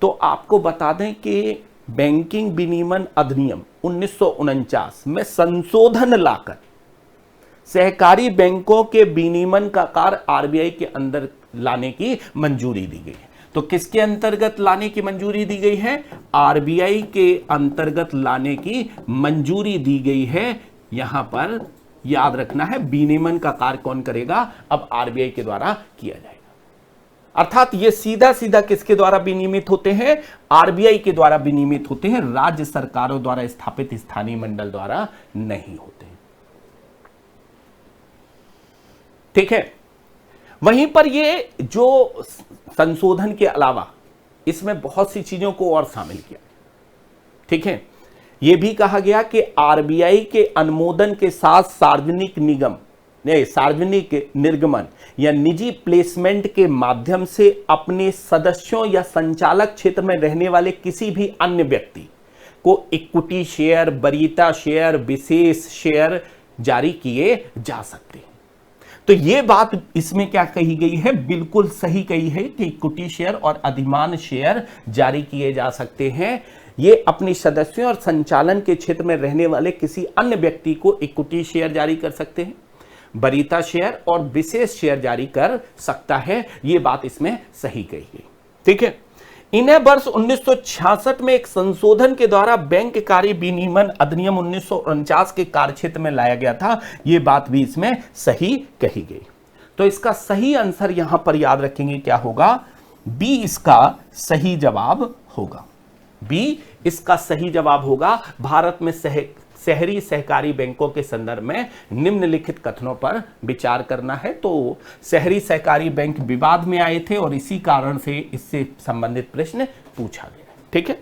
तो आपको बता दें कि बैंकिंग विनियमन अधिनियम 1949 में संशोधन लाकर सहकारी बैंकों के विनियमन का कार्य आरबीआई के अंदर लाने की मंजूरी दी गई है। तो किसके अंतर्गत लाने की मंजूरी दी गई है, आरबीआई के अंतर्गत लाने की मंजूरी दी गई है। यहां पर याद रखना है विनियमन का कार्य कौन करेगा, अब आरबीआई के द्वारा किया जाएगा। अर्थात ये सीधा सीधा किसके द्वारा विनियमित होते हैं, आरबीआई के द्वारा विनियमित होते हैं, राज्य सरकारों द्वारा स्थापित स्थानीय मंडल द्वारा नहीं होते। ठीक है, वहीं पर ये जो संशोधन के अलावा इसमें बहुत सी चीजों को और शामिल किया। ठीक है, यह भी कहा गया कि आरबीआई के अनुमोदन के साथ सार्वजनिक निर्गमन या निजी प्लेसमेंट के माध्यम से अपने सदस्यों या संचालक क्षेत्र में रहने वाले किसी भी अन्य व्यक्ति को इक्विटी शेयर, वरीयता शेयर, विशेष शेयर जारी किए जा सकते हैं। तो यह बात इसमें क्या कही गई है, बिल्कुल सही कही है कि इक्विटी शेयर और अधिमान शेयर जारी किए जा सकते हैं। ये अपने सदस्यों और संचालन के क्षेत्र में रहने वाले किसी अन्य व्यक्ति को इक्विटी शेयर जारी कर सकते हैं, वरीयता शेयर और विशेष शेयर जारी कर सकता है। यह बात इसमें सही कही गई। ठीक है, इन्हें वर्ष 1966 में एक संशोधन के द्वारा बैंक कार्य विनियमन अधिनियम 1949 के कार्यक्षेत्र में लाया गया था। यह बात भी इसमें सही कही गई। तो इसका सही आंसर यहां पर याद रखेंगे क्या होगा, बी इसका सही जवाब होगा। बी इसका सही जवाब होगा। भारत में शहरी सहकारी बैंकों के संदर्भ में निम्नलिखित कथनों पर विचार करना है। तो शहरी सहकारी बैंक विवाद में आए थे और इसी कारण से इससे संबंधित प्रश्न पूछा गया। ठीक है,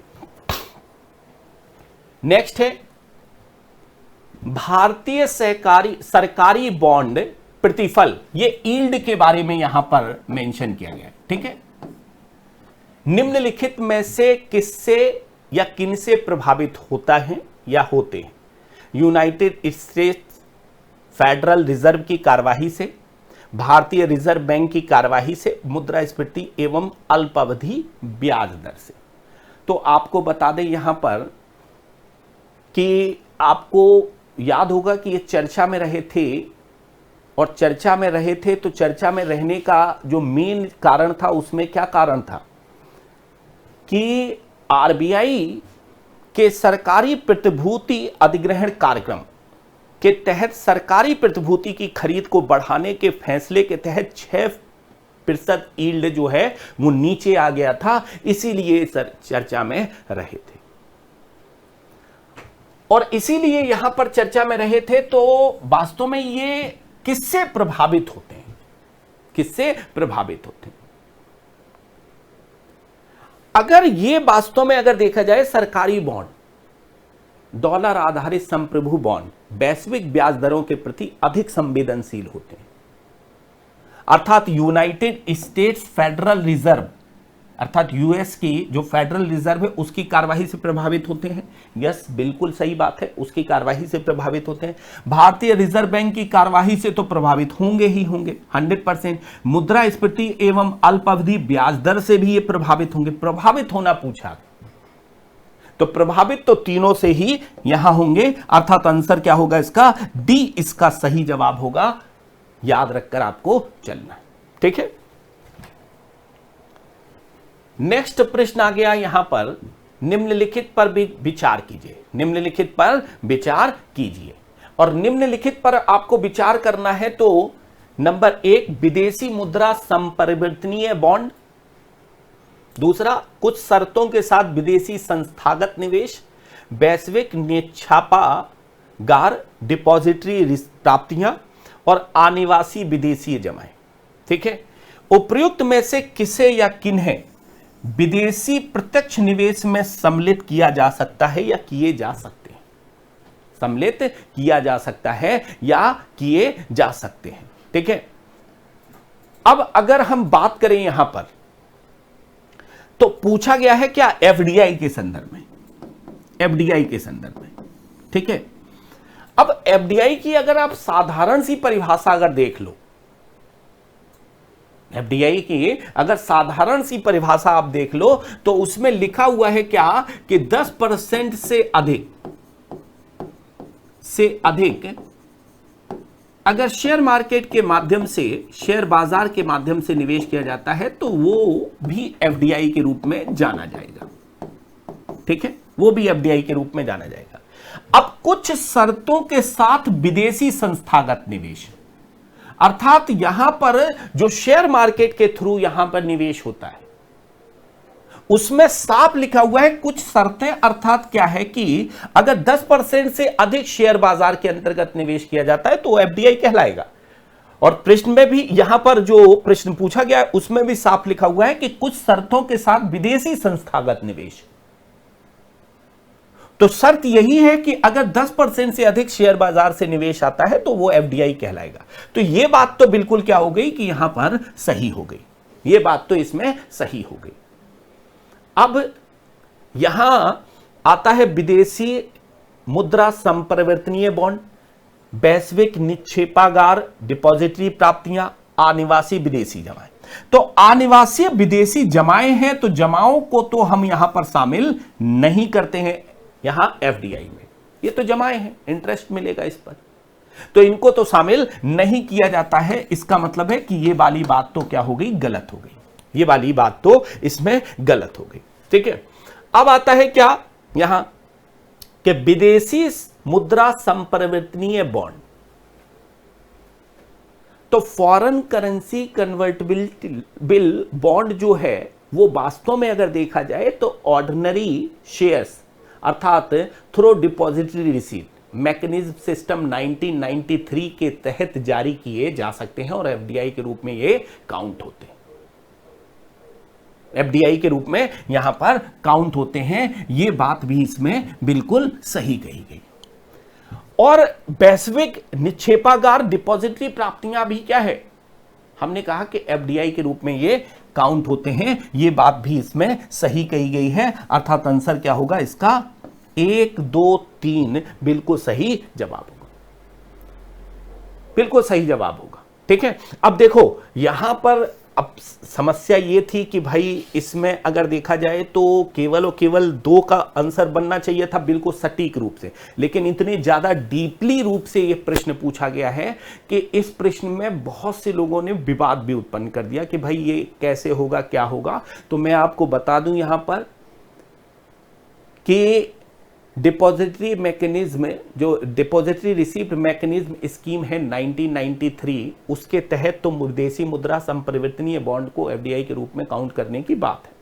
नेक्स्ट है भारतीय सरकारी बॉन्ड प्रतिफल। ये यील्ड के बारे में यहां पर मेंशन किया गया है। ठीक है, निम्नलिखित में से किससे या किनसे प्रभावित होता है या होते हैं, यूनाइटेड स्टेट्स फेडरल रिजर्व की कार्यवाही से, भारतीय रिजर्व बैंक की कार्यवाही से, मुद्रास्फीति एवं अल्पावधि ब्याज दर से। तो आपको बता दें यहां पर कि आपको याद होगा कि ये चर्चा में रहे थे, और चर्चा में रहे थे तो चर्चा में रहने का जो मेन कारण था उसमें क्या कारण था कि आरबीआई के सरकारी प्रतिभूति अधिग्रहण कार्यक्रम के तहत सरकारी प्रतिभूति की खरीद को बढ़ाने के फैसले के तहत 6% यील्ड जो है वो नीचे आ गया था, इसीलिए चर्चा में रहे थे। और इसीलिए यहां पर चर्चा में रहे थे। तो वास्तव में ये किससे प्रभावित होते हैं, किससे प्रभावित होते हैं? अगर ये वास्तव में अगर देखा जाए, सरकारी बॉन्ड, डॉलर आधारित संप्रभु बॉन्ड वैश्विक ब्याज दरों के प्रति अधिक संवेदनशील होते हैं। अर्थात यूनाइटेड स्टेट्स फेडरल रिजर्व अर्थात यूएस की जो फेडरल रिजर्व है उसकी कार्यवाही से प्रभावित होते हैं। यस, बिल्कुल सही बात है, उसकी कार्यवाही से प्रभावित होते हैं। भारतीय रिजर्व बैंक की कार्यवाही से तो प्रभावित होंगे ही होंगे 100%। मुद्रास्फीति एवं अल्पावधि ब्याज दर से भी ये प्रभावित होंगे। प्रभावित होना पूछा तो प्रभावित तो तीनों से ही यहां होंगे, अर्थात आंसर क्या होगा इसका, डी इसका सही जवाब होगा। याद रखकर आपको चलना है। ठीक है, नेक्स्ट प्रश्न आ गया यहां पर, निम्नलिखित पर भी विचार कीजिए। निम्नलिखित पर विचार कीजिए, और निम्नलिखित पर आपको विचार करना है। तो नंबर 1 विदेशी मुद्रा संपरिवर्तनीय बॉन्ड, दूसरा कुछ शर्तों के साथ विदेशी संस्थागत निवेश, वैश्विक निक्षेपागार डिपॉजिटरी प्राप्तियां और अनिवासी विदेशी जमाएं। ठीक है, उपयुक्त में से किसे या किन्हें विदेशी प्रत्यक्ष निवेश में सम्मिलित किया जा सकता है या किए जा सकते हैं, सम्मिलित किया जा सकता है या किए जा सकते हैं। ठीक है, अब अगर हम बात करें यहां पर, तो पूछा गया है क्या, एफडीआई के संदर्भ में, एफडीआई के संदर्भ में। ठीक है, अब एफडीआई की अगर आप साधारण सी परिभाषा अगर देख लो, एफडीआई की अगर साधारण सी परिभाषा आप देख लो, तो उसमें लिखा हुआ है क्या कि 10% से अधिक अगर शेयर मार्केट के माध्यम से, शेयर बाजार के माध्यम से निवेश किया जाता है तो वो भी एफडीआई के रूप में जाना जाएगा। ठीक है, वो भी एफडीआई के रूप में जाना जाएगा। अब कुछ शर्तों के साथ विदेशी संस्थागत निवेश, अर्थात यहां पर जो शेयर मार्केट के थ्रू यहां पर निवेश होता है उसमें साफ लिखा हुआ है कुछ शर्तें, अर्थात क्या है कि अगर 10% से अधिक शेयर बाजार के अंतर्गत निवेश किया जाता है तो एफडीआई कहलाएगा। और प्रश्न में भी यहां पर जो प्रश्न पूछा गया है उसमें भी साफ लिखा हुआ है कि कुछ शर्तों के साथ विदेशी संस्थागत निवेश। तो शर्त यही है कि अगर 10% से अधिक शेयर बाजार से निवेश आता है तो वो एफडीआई कहलाएगा। तो ये बात तो बिल्कुल क्या हो गई कि यहां पर सही हो गई, ये बात तो इसमें सही हो गई। अब यहां आता है विदेशी मुद्रा संपरिवर्तनीय बॉन्ड, वैश्विक निक्षेपागार, डिपॉजिटरी प्राप्तियां, अनिवासी विदेशी जमाएं। तो अनिवासी विदेशी जमाएं हैं तो जमाओं को तो हम यहां पर शामिल नहीं करते हैं यहां एफडीआई में, ये तो जमाएं हैं, इंटरेस्ट मिलेगा इस पर, तो इनको तो शामिल नहीं किया जाता है। इसका मतलब है कि ये वाली बात तो क्या हो गई, गलत हो गई, ये वाली बात तो इसमें गलत हो गई। ठीक है, अब आता है क्या यहां कि विदेशी मुद्रा संपरिवर्तनीय बॉन्ड। तो फॉरेन करेंसी कन्वर्टिबल बॉन्ड जो है वो वास्तव में अगर देखा जाए तो ऑर्डिनरी शेयर्स अर्थात through depository receipt mechanism system 1993 के तहत जारी किए जा सकते हैं और एफडीआई के रूप में ये काउंट होते हैं, एफडीआई के रूप में यहां पर काउंट होते हैं। ये बात भी इसमें बिल्कुल सही कही गई। और वैश्विक निक्षेपागार डिपॉजिटरी प्राप्तियां भी क्या है, हमने कहा कि एफडीआई के रूप में ये काउंट होते हैं, ये बात भी इसमें सही कही गई है। अर्थात आंसर क्या होगा इसका 1, 2, 3 बिल्कुल सही जवाब होगा, बिल्कुल सही जवाब होगा। ठीक है, अब देखो यहां पर अब समस्या ये थी कि भाई इसमें अगर देखा जाए तो केवल और केवल 2 का आंसर बनना चाहिए था बिल्कुल सटीक रूप से, लेकिन इतने ज्यादा डीपली रूप से ये प्रश्न पूछा गया है कि इस प्रश्न में बहुत से लोगों ने विवाद भी उत्पन्न कर दिया कि भाई ये कैसे होगा, क्या होगा। तो मैं आपको बता दूं यहां पर कि डिपॉजिटरी मैकेनिज्म, जो डिपॉजिटरी रिसीप्ट मैकेनिज्म स्कीम है 1993, उसके तहत तो विदेशी मुद्रा संपरिवर्तनीय बॉन्ड को एफडीआई के रूप में काउंट करने की बात है।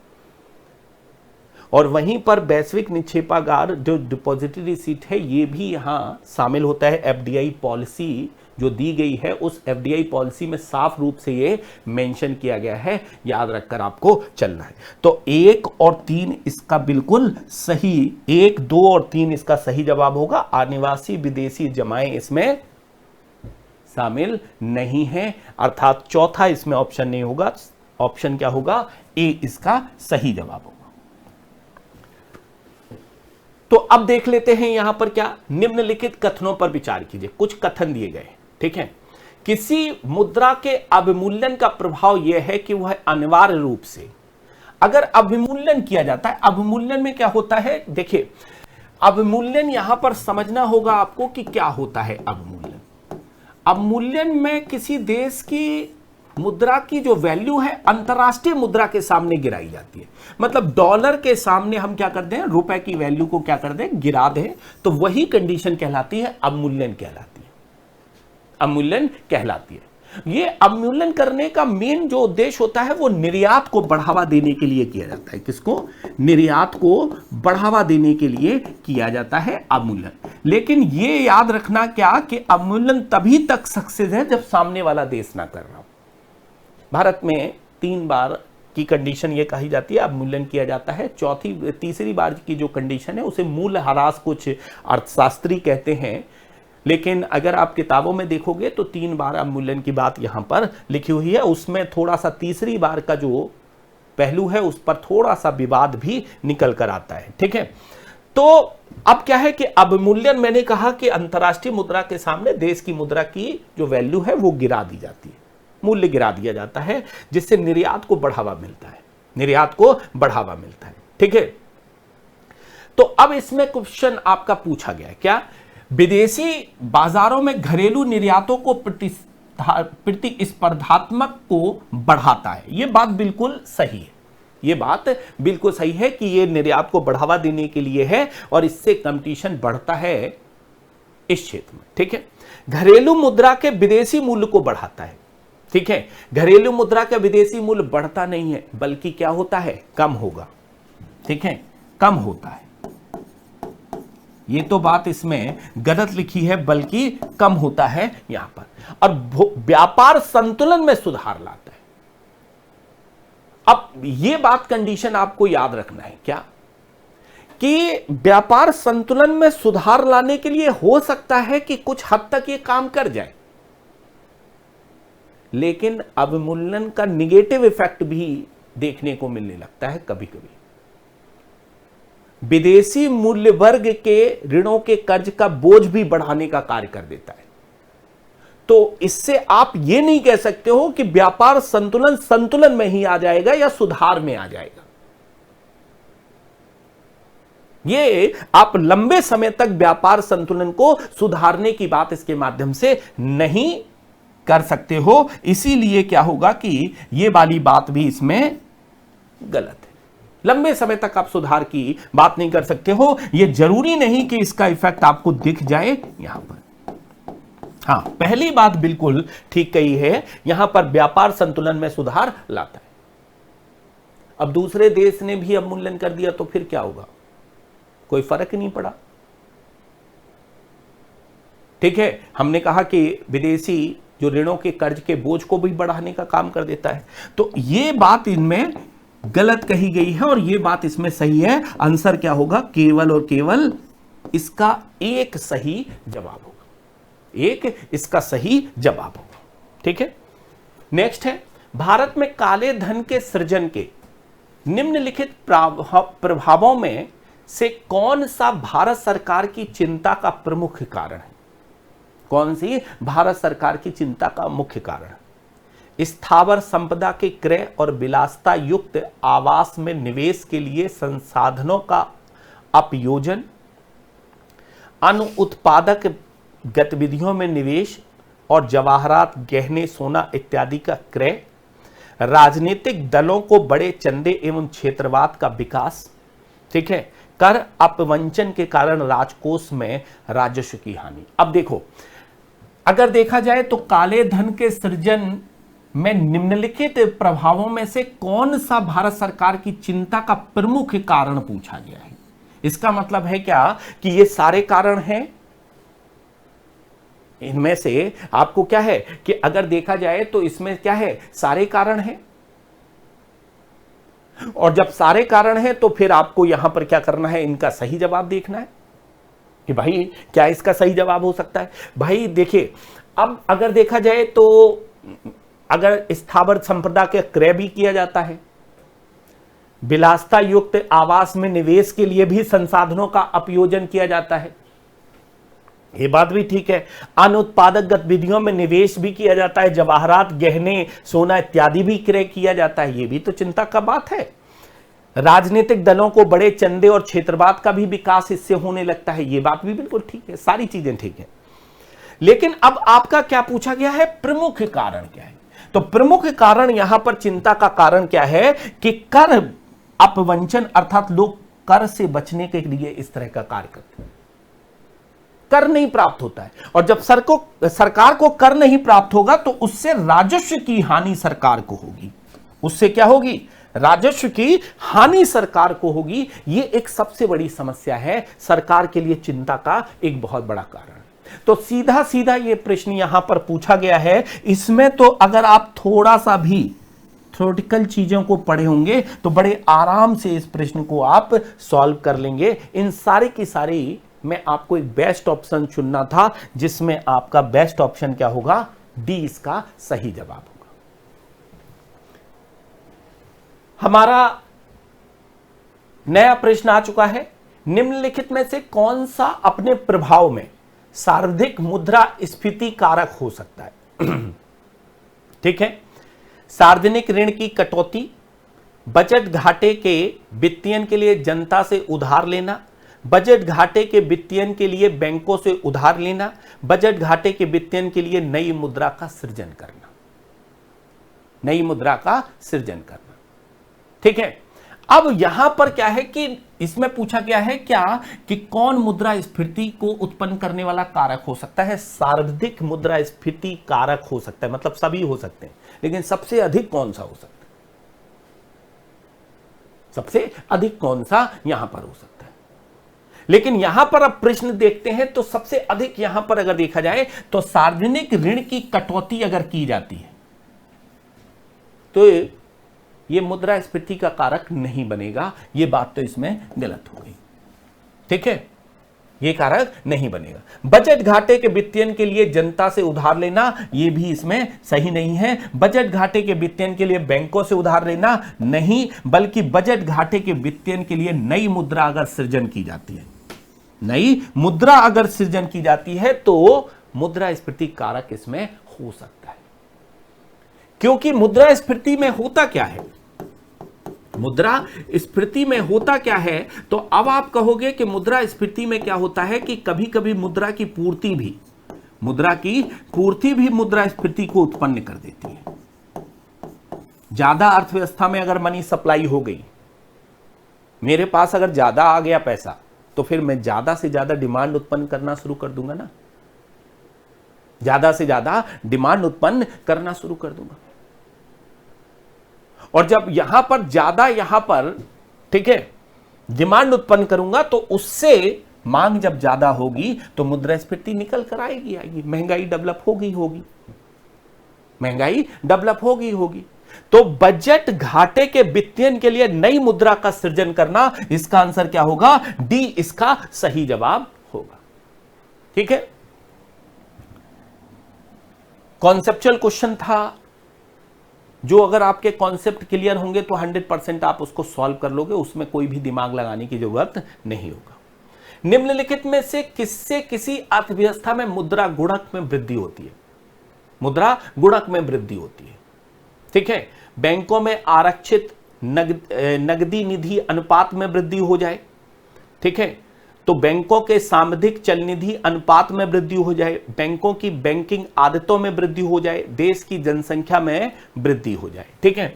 और वहीं पर वैश्विक निक्षेपागार जो डिपॉजिटरी रिसीट है ये भी यहां शामिल होता है। एफडीआई पॉलिसी जो दी गई है उस एफडीआई पॉलिसी में साफ रूप से ये मेंशन किया गया है, याद रखकर आपको चलना है। तो 1 और 3 इसका बिल्कुल सही, 1, 2 और 3 इसका सही जवाब होगा। अनिवासी विदेशी जमाएं इसमें शामिल नहीं है, अर्थात चौथा इसमें ऑप्शन नहीं होगा। ऑप्शन क्या होगा, ए इसका सही जवाब होगा। तो अब देख लेते हैं यहां पर क्या, निम्नलिखित कथनों पर विचार कीजिए। कुछ कथन दिए गए, ठीक है। किसी मुद्रा के अवमूल्यन का प्रभाव यह है कि वह अनिवार्य रूप से, अगर अवमूल्यन किया जाता है, अवमूल्यन में क्या होता है, देखिए अवमूल्यन यहां पर समझना होगा आपको कि क्या होता है अवमूल्यन। अवमूल्यन में किसी देश की मुद्रा की जो वैल्यू है अंतरराष्ट्रीय मुद्रा के सामने गिराई जाती है। मतलब डॉलर के सामने हम क्या कर दें, रुपए की वैल्यू को क्या कर दें, गिरा दें, तो वही कंडीशन कहलाती है अवमूल्यन कहलाती है, अवमूल्यन कहलाती है। ये अवमूल्यन करने का मेन जो उद्देश्य होता है वो निर्यात को बढ़ावा देने के लिए किया जाता है। किसको, निर्यात को बढ़ावा देने के लिए किया जाता है अवमूल्यन। लेकिन ये याद रखना क्या कि अवमूल्यन तभी तक सक्सेस है जब सामने वाला देश ना कर रहा हो। भारत में 3 बार की कंडीशन ये कही जाती है अवमूल्यन किया जाता है। तीसरी बार की जो कंडीशन है उसे मूल्यह्रास कुछ अर्थशास्त्री कहते हैं, लेकिन अगर आप किताबों में देखोगे तो 3 बार अवमूल्यन की बात यहां पर लिखी हुई है। उसमें थोड़ा सा तीसरी बार का जो पहलू है उस पर थोड़ा सा विवाद भी निकल कर आता है, ठीक है। तो अब क्या है कि अवमूल्यन, मैंने कहा कि अंतरराष्ट्रीय मुद्रा के सामने देश की मुद्रा की जो वैल्यू है वो गिरा दी जाती है, मूल्य गिरा दिया जाता है, जिससे निर्यात को बढ़ावा मिलता है, निर्यात को बढ़ावा मिलता है, ठीक है। तो अब इसमें क्वेश्चन आपका पूछा गया क्या, विदेशी बाजारों में घरेलू निर्यातों को प्रतिस्पर्धात्मक को बढ़ाता है। यह बात बिल्कुल सही है, यह बात बिल्कुल सही है कि यह निर्यात को बढ़ावा देने के लिए है और इससे कंपटीशन बढ़ता है इस क्षेत्र में, ठीक है। घरेलू मुद्रा के विदेशी मूल्य को बढ़ाता है, ठीक है। घरेलू मुद्रा का विदेशी मूल्य बढ़ता नहीं है बल्कि क्या होता है, कम होगा, ठीक है, कम होता है। ये तो बात इसमें गलत लिखी है, बल्कि कम होता है यहां पर। और व्यापार संतुलन में सुधार लाता है। अब ये बात कंडीशन आपको याद रखना है क्या, कि व्यापार संतुलन में सुधार लाने के लिए हो सकता है कि कुछ हद तक ये काम कर जाए, लेकिन अवमूल्यन का निगेटिव इफेक्ट भी देखने को मिलने लगता है कभी कभी। विदेशी मूल्य वर्ग के ऋणों के कर्ज का बोझ भी बढ़ाने का कार्य कर देता है। तो इससे आप यह नहीं कह सकते हो कि व्यापार संतुलन संतुलन में ही आ जाएगा या सुधार में आ जाएगा। ये आप लंबे समय तक व्यापार संतुलन को सुधारने की बात इसके माध्यम से नहीं कर सकते हो। इसीलिए क्या होगा कि ये वाली बात भी इसमें गलत है। लंबे समय तक आप सुधार की बात नहीं कर सकते हो। यह जरूरी नहीं कि इसका इफेक्ट आपको दिख जाए यहां पर। हां, पहली बात बिल्कुल ठीक कही है, यहां पर व्यापार संतुलन में सुधार लाता है। अब दूसरे देश ने भी अवमूल्यन कर दिया तो फिर क्या होगा, कोई फर्क नहीं पड़ा। ठीक है, हमने कहा कि विदेशी जो ऋणों के कर्ज के बोझ को भी बढ़ाने का काम कर देता है। तो यह बात इनमें गलत कही गई है और यह बात इसमें सही है। आंसर क्या होगा, केवल और केवल इसका एक सही जवाब होगा, एक इसका सही जवाब होगा। ठीक है, नेक्स्ट है, भारत में काले धन के सृजन के निम्नलिखित प्रभावों में से कौन सा भारत सरकार की चिंता का प्रमुख कारण है? कौन सी भारत सरकार की चिंता का मुख्य कारण है? स्थावर संपदा के क्रय और विलासिता युक्त आवास में निवेश के लिए संसाधनों का अपयोजन, अनुत्पादक गतिविधियों में निवेश और जवाहरात, गहने, सोना इत्यादि का क्रय, राजनीतिक दलों को बड़े चंदे एवं क्षेत्रवाद का विकास, ठीक है, कर अपवंचन के कारण राजकोष में राजस्व की हानि। अब देखो, अगर देखा जाए तो काले धन के सृजन में निम्नलिखित प्रभावों में से कौन सा भारत सरकार की चिंता का प्रमुख कारण पूछा गया है। इसका मतलब है क्या कि ये सारे कारण हैं? इनमें से आपको क्या है कि अगर देखा जाए तो इसमें क्या है, सारे कारण हैं। और जब सारे कारण हैं तो फिर आपको यहां पर क्या करना है, इनका सही जवाब देखना है कि भाई क्या इसका सही जवाब हो सकता है। भाई देखिए, अब अगर देखा जाए तो अगर स्थावर संपदा के क्रय भी किया जाता है, विलासिता युक्त आवास में निवेश के लिए भी संसाधनों का अपयोजन किया जाता है, ये बात भी ठीक है, अनुत्पादक गतिविधियों में निवेश भी किया जाता है, जवाहरात, गहने, सोना इत्यादि भी क्रय किया जाता है, ये भी तो चिंता का बात है। राजनीतिक दलों को बड़े चंदे और क्षेत्रवाद का भी विकास इससे होने लगता है, ये बात भी बिल्कुल ठीक है, सारी चीजें ठीक है। लेकिन अब आपका क्या पूछा गया है, प्रमुख कारण क्या है? तो प्रमुख कारण यहां पर चिंता का कारण क्या है कि कर अपवंचन, अर्थात लोग कर से बचने के लिए इस तरह का कार्य करते हैं, कर नहीं प्राप्त होता है, और जब सरकार को कर नहीं प्राप्त होगा तो उससे राजस्व की हानि सरकार को होगी। उससे क्या होगी, राजस्व की हानि सरकार को होगी। यह एक सबसे बड़ी समस्या है, सरकार के लिए चिंता का एक बहुत बड़ा कारण। तो सीधा सीधा यह प्रश्न यहां पर पूछा गया है। इसमें तो अगर आप थोड़ा सा भी थ्योरेटिकल चीजों को पढ़े होंगे तो बड़े आराम से इस प्रश्न को आप सॉल्व कर लेंगे। इन सारी की सारी में आपको एक बेस्ट ऑप्शन चुनना था, जिसमें आपका बेस्ट ऑप्शन क्या होगा, डी इसका सही जवाब होगा। हमारा नया प्रश्न आ चुका है, निम्नलिखित में से कौन सा अपने प्रभाव में सार्वधिक मुद्रा स्फीति कारक हो सकता है? ठीक है, सार्वजनिक ऋण की कटौती, बजट घाटे के वित्तीयन के लिए जनता से उधार लेना, बजट घाटे के वित्तीयन के लिए बैंकों से उधार लेना, बजट घाटे के वित्तीयन के लिए नई मुद्रा का सृजन करना, नई मुद्रा का सृजन करना। ठीक है, अब यहां पर क्या है कि इसमें पूछा गया है क्या कि कौन मुद्रास्फीति को उत्पन्न करने वाला कारक हो सकता है। सर्वाधिक मुद्रास्फीति कारक हो सकता है, मतलब सभी हो सकते हैं, लेकिन सबसे अधिक कौन सा हो सकता है, सबसे अधिक कौन सा यहां पर हो सकता है। लेकिन यहां पर अब प्रश्न देखते हैं तो सबसे अधिक यहां पर अगर देखा जाए तो सार्वजनिक ऋण की कटौती अगर की जाती है तो यह मुद्रास्फीति का कारक नहीं बनेगा। यह बात तो इसमें गलत हो गई, ठीक है, यह कारक नहीं बनेगा। बजट घाटे के वित्तीयन के लिए जनता से उधार लेना, यह भी इसमें सही नहीं है। बजट घाटे के वित्तीयन के लिए बैंकों से उधार लेना नहीं, बल्कि बजट घाटे के वित्तीयन के लिए नई मुद्रा अगर सृजन की जाती है, नई मुद्रा अगर सृजन की जाती है तो मुद्रास्फीति कारक इसमें हो सकता है। क्योंकि मुद्रास्फीति में होता क्या है, मुद्रास्फीति में होता क्या है, तो अब आप कहोगे कि मुद्रास्फीति में क्या होता है कि कभी कभी मुद्रा की पूर्ति भी मुद्रास्फीति को उत्पन्न कर देती है। ज्यादा अर्थव्यवस्था में अगर मनी सप्लाई हो गई, मेरे पास अगर ज्यादा आ गया पैसा, तो फिर मैं ज्यादा से ज्यादा डिमांड उत्पन्न करना शुरू कर दूंगा ना, ज्यादा से ज्यादा डिमांड उत्पन्न करना शुरू कर दूंगा। और जब यहां पर ज्यादा ठीक है डिमांड उत्पन्न करूंगा तो उससे मांग जब ज्यादा होगी तो मुद्रास्फीति निकल कर आएगी, महंगाई डेवलप होगी। तो बजट घाटे के वित्तीयन के लिए नई मुद्रा का सृजन करना, इसका आंसर क्या होगा, डी इसका सही जवाब होगा। ठीक है, कॉन्सेप्चुअल क्वेश्चन था, जो अगर आपके कॉन्सेप्ट क्लियर होंगे तो 100% आप उसको सॉल्व कर लोगे, उसमें कोई भी दिमाग लगाने की जरूरत नहीं होगा। निम्नलिखित में से किससे किसी अर्थव्यवस्था में मुद्रा गुणक में वृद्धि होती है, मुद्रा गुणक में वृद्धि होती है। ठीक है, बैंकों में आरक्षित नगदी निधि अनुपात में वृद्धि हो जाए, ठीक है, तो बैंकों के सामूहिक चल निधि अनुपात में वृद्धि हो जाए, बैंकों की बैंकिंग आदतों में वृद्धि हो जाए, देश की जनसंख्या में वृद्धि हो जाए। ठीक है,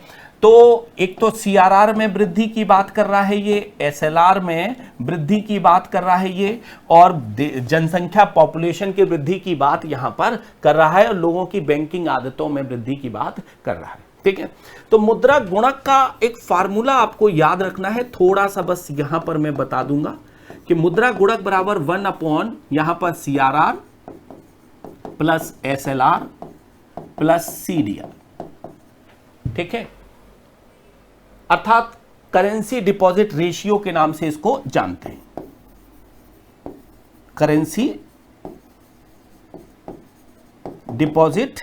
तो एक तो सीआरआर में वृद्धि की बात कर रहा है ये, एसएलआर में वृद्धि की बात कर रहा है ये, और जनसंख्या पॉपुलेशन की वृद्धि की बात यहां पर कर रहा है, और लोगों की बैंकिंग आदतों में वृद्धि की बात कर रहा है। ठीक है, तो मुद्रा गुणक का एक फार्मूला आपको याद रखना है, थोड़ा सा बस यहां पर मैं बता दूंगा कि मुद्रा गुणक बराबर 1 यहां पर CRR plus SLR plus CDR. ठीक है, अर्थात करेंसी डिपॉजिट रेशियो के नाम से इसको जानते हैं, करेंसी डिपॉजिट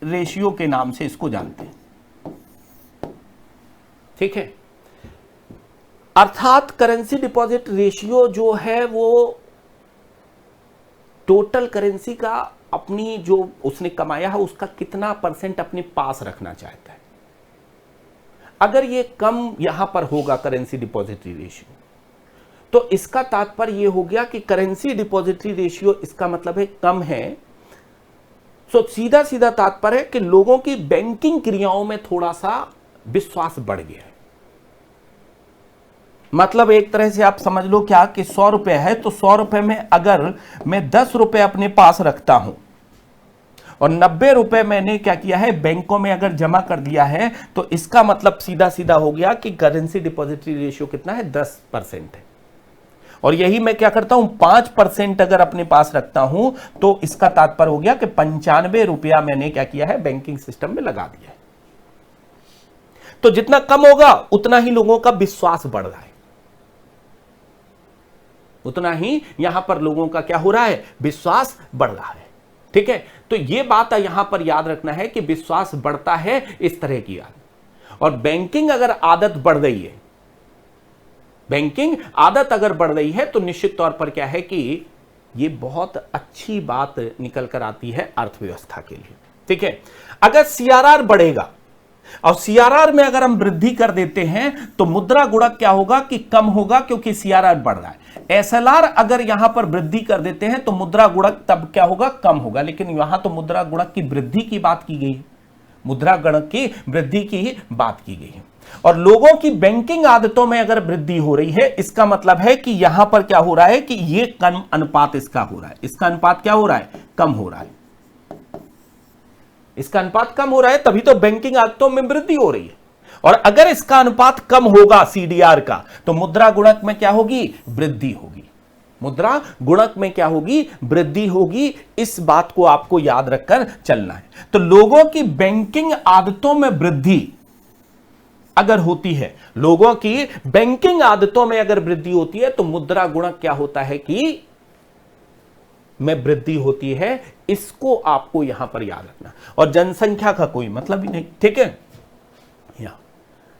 रेशियो के नाम से इसको जानते हैं। ठीक है, अर्थात करेंसी डिपॉजिट रेशियो जो है वो टोटल करेंसी का अपनी जो उसने कमाया है उसका कितना परसेंट अपने पास रखना चाहता है। अगर ये कम यहां पर होगा करेंसी डिपॉजिटरी रेशियो, तो इसका तात्पर्य यह हो गया कि करेंसी डिपॉजिटरी रेशियो इसका मतलब है कम है, तो सीधा सीधा तात्पर्य है कि लोगों की बैंकिंग क्रियाओं में थोड़ा सा विश्वास बढ़ गया है। मतलब एक तरह से आप समझ लो क्या कि 100 रुपए है, तो 100 रुपए में अगर मैं 10 रुपए अपने पास रखता हूं और 90 रुपए मैंने क्या किया है बैंकों में अगर जमा कर दिया है, तो इसका मतलब सीधा सीधा हो गया कि करेंसी डिपॉजिटरी रेशियो कितना है, 10% है। और यही मैं क्या करता हूं 5% अगर अपने पास रखता हूं, तो इसका तात्पर्य हो गया कि 95 रुपया मैंने क्या किया है बैंकिंग सिस्टम में लगा दिया है। तो जितना कम होगा उतना ही लोगों का विश्वास बढ़ रहा है, उतना ही यहां पर लोगों का क्या हो रहा है, विश्वास बढ़ रहा है। ठीक है, तो यह बात यहां पर याद रखना है कि विश्वास बढ़ता है इस तरह की आदत। और बैंकिंग अगर आदत बढ़ रही है, बैंकिंग आदत अगर बढ़ रही है, तो निश्चित तौर पर क्या है कि यह बहुत अच्छी बात निकल कर आती है अर्थव्यवस्था के लिए। ठीक है, अगर सीआरआर बढ़ेगा और सीआरआर में अगर हम वृद्धि कर देते हैं तो मुद्रा गुणक क्या होगा कि कम होगा, क्योंकि सीआरआर बढ़ रहा है। एसएलआर अगर यहां पर वृद्धि कर देते हैं तो मुद्रा गुणक तब क्या होगा, कम होगा। लेकिन यहां तो मुद्रा गुणक की वृद्धि की बात की गई है, मुद्रा गुणक की वृद्धि की बात की गई है। और लोगों की बैंकिंग आदतों में अगर वृद्धि हो रही है, इसका मतलब है कि यहां पर क्या हो रहा है कि ये कम अनुपात इसका हो रहा है, इसका अनुपात क्या हो रहा है, कम हो रहा है, इसका अनुपात कम हो रहा है, तभी तो बैंकिंग आदतों में वृद्धि हो रही है। और अगर इसका अनुपात कम होगा सीडीआर का, तो मुद्रा गुणक में क्या होगी, वृद्धि होगी, मुद्रा गुणक में क्या होगी, वृद्धि होगी। इस बात को आपको याद रखकर चलना है। तो लोगों की बैंकिंग आदतों में वृद्धि अगर होती है, लोगों की बैंकिंग आदतों में अगर वृद्धि होती है तो मुद्रा गुणक क्या होता है कि में वृद्धि होती है। इसको आपको यहां पर याद रखना। और जनसंख्या का कोई मतलब ही नहीं, ठीक है।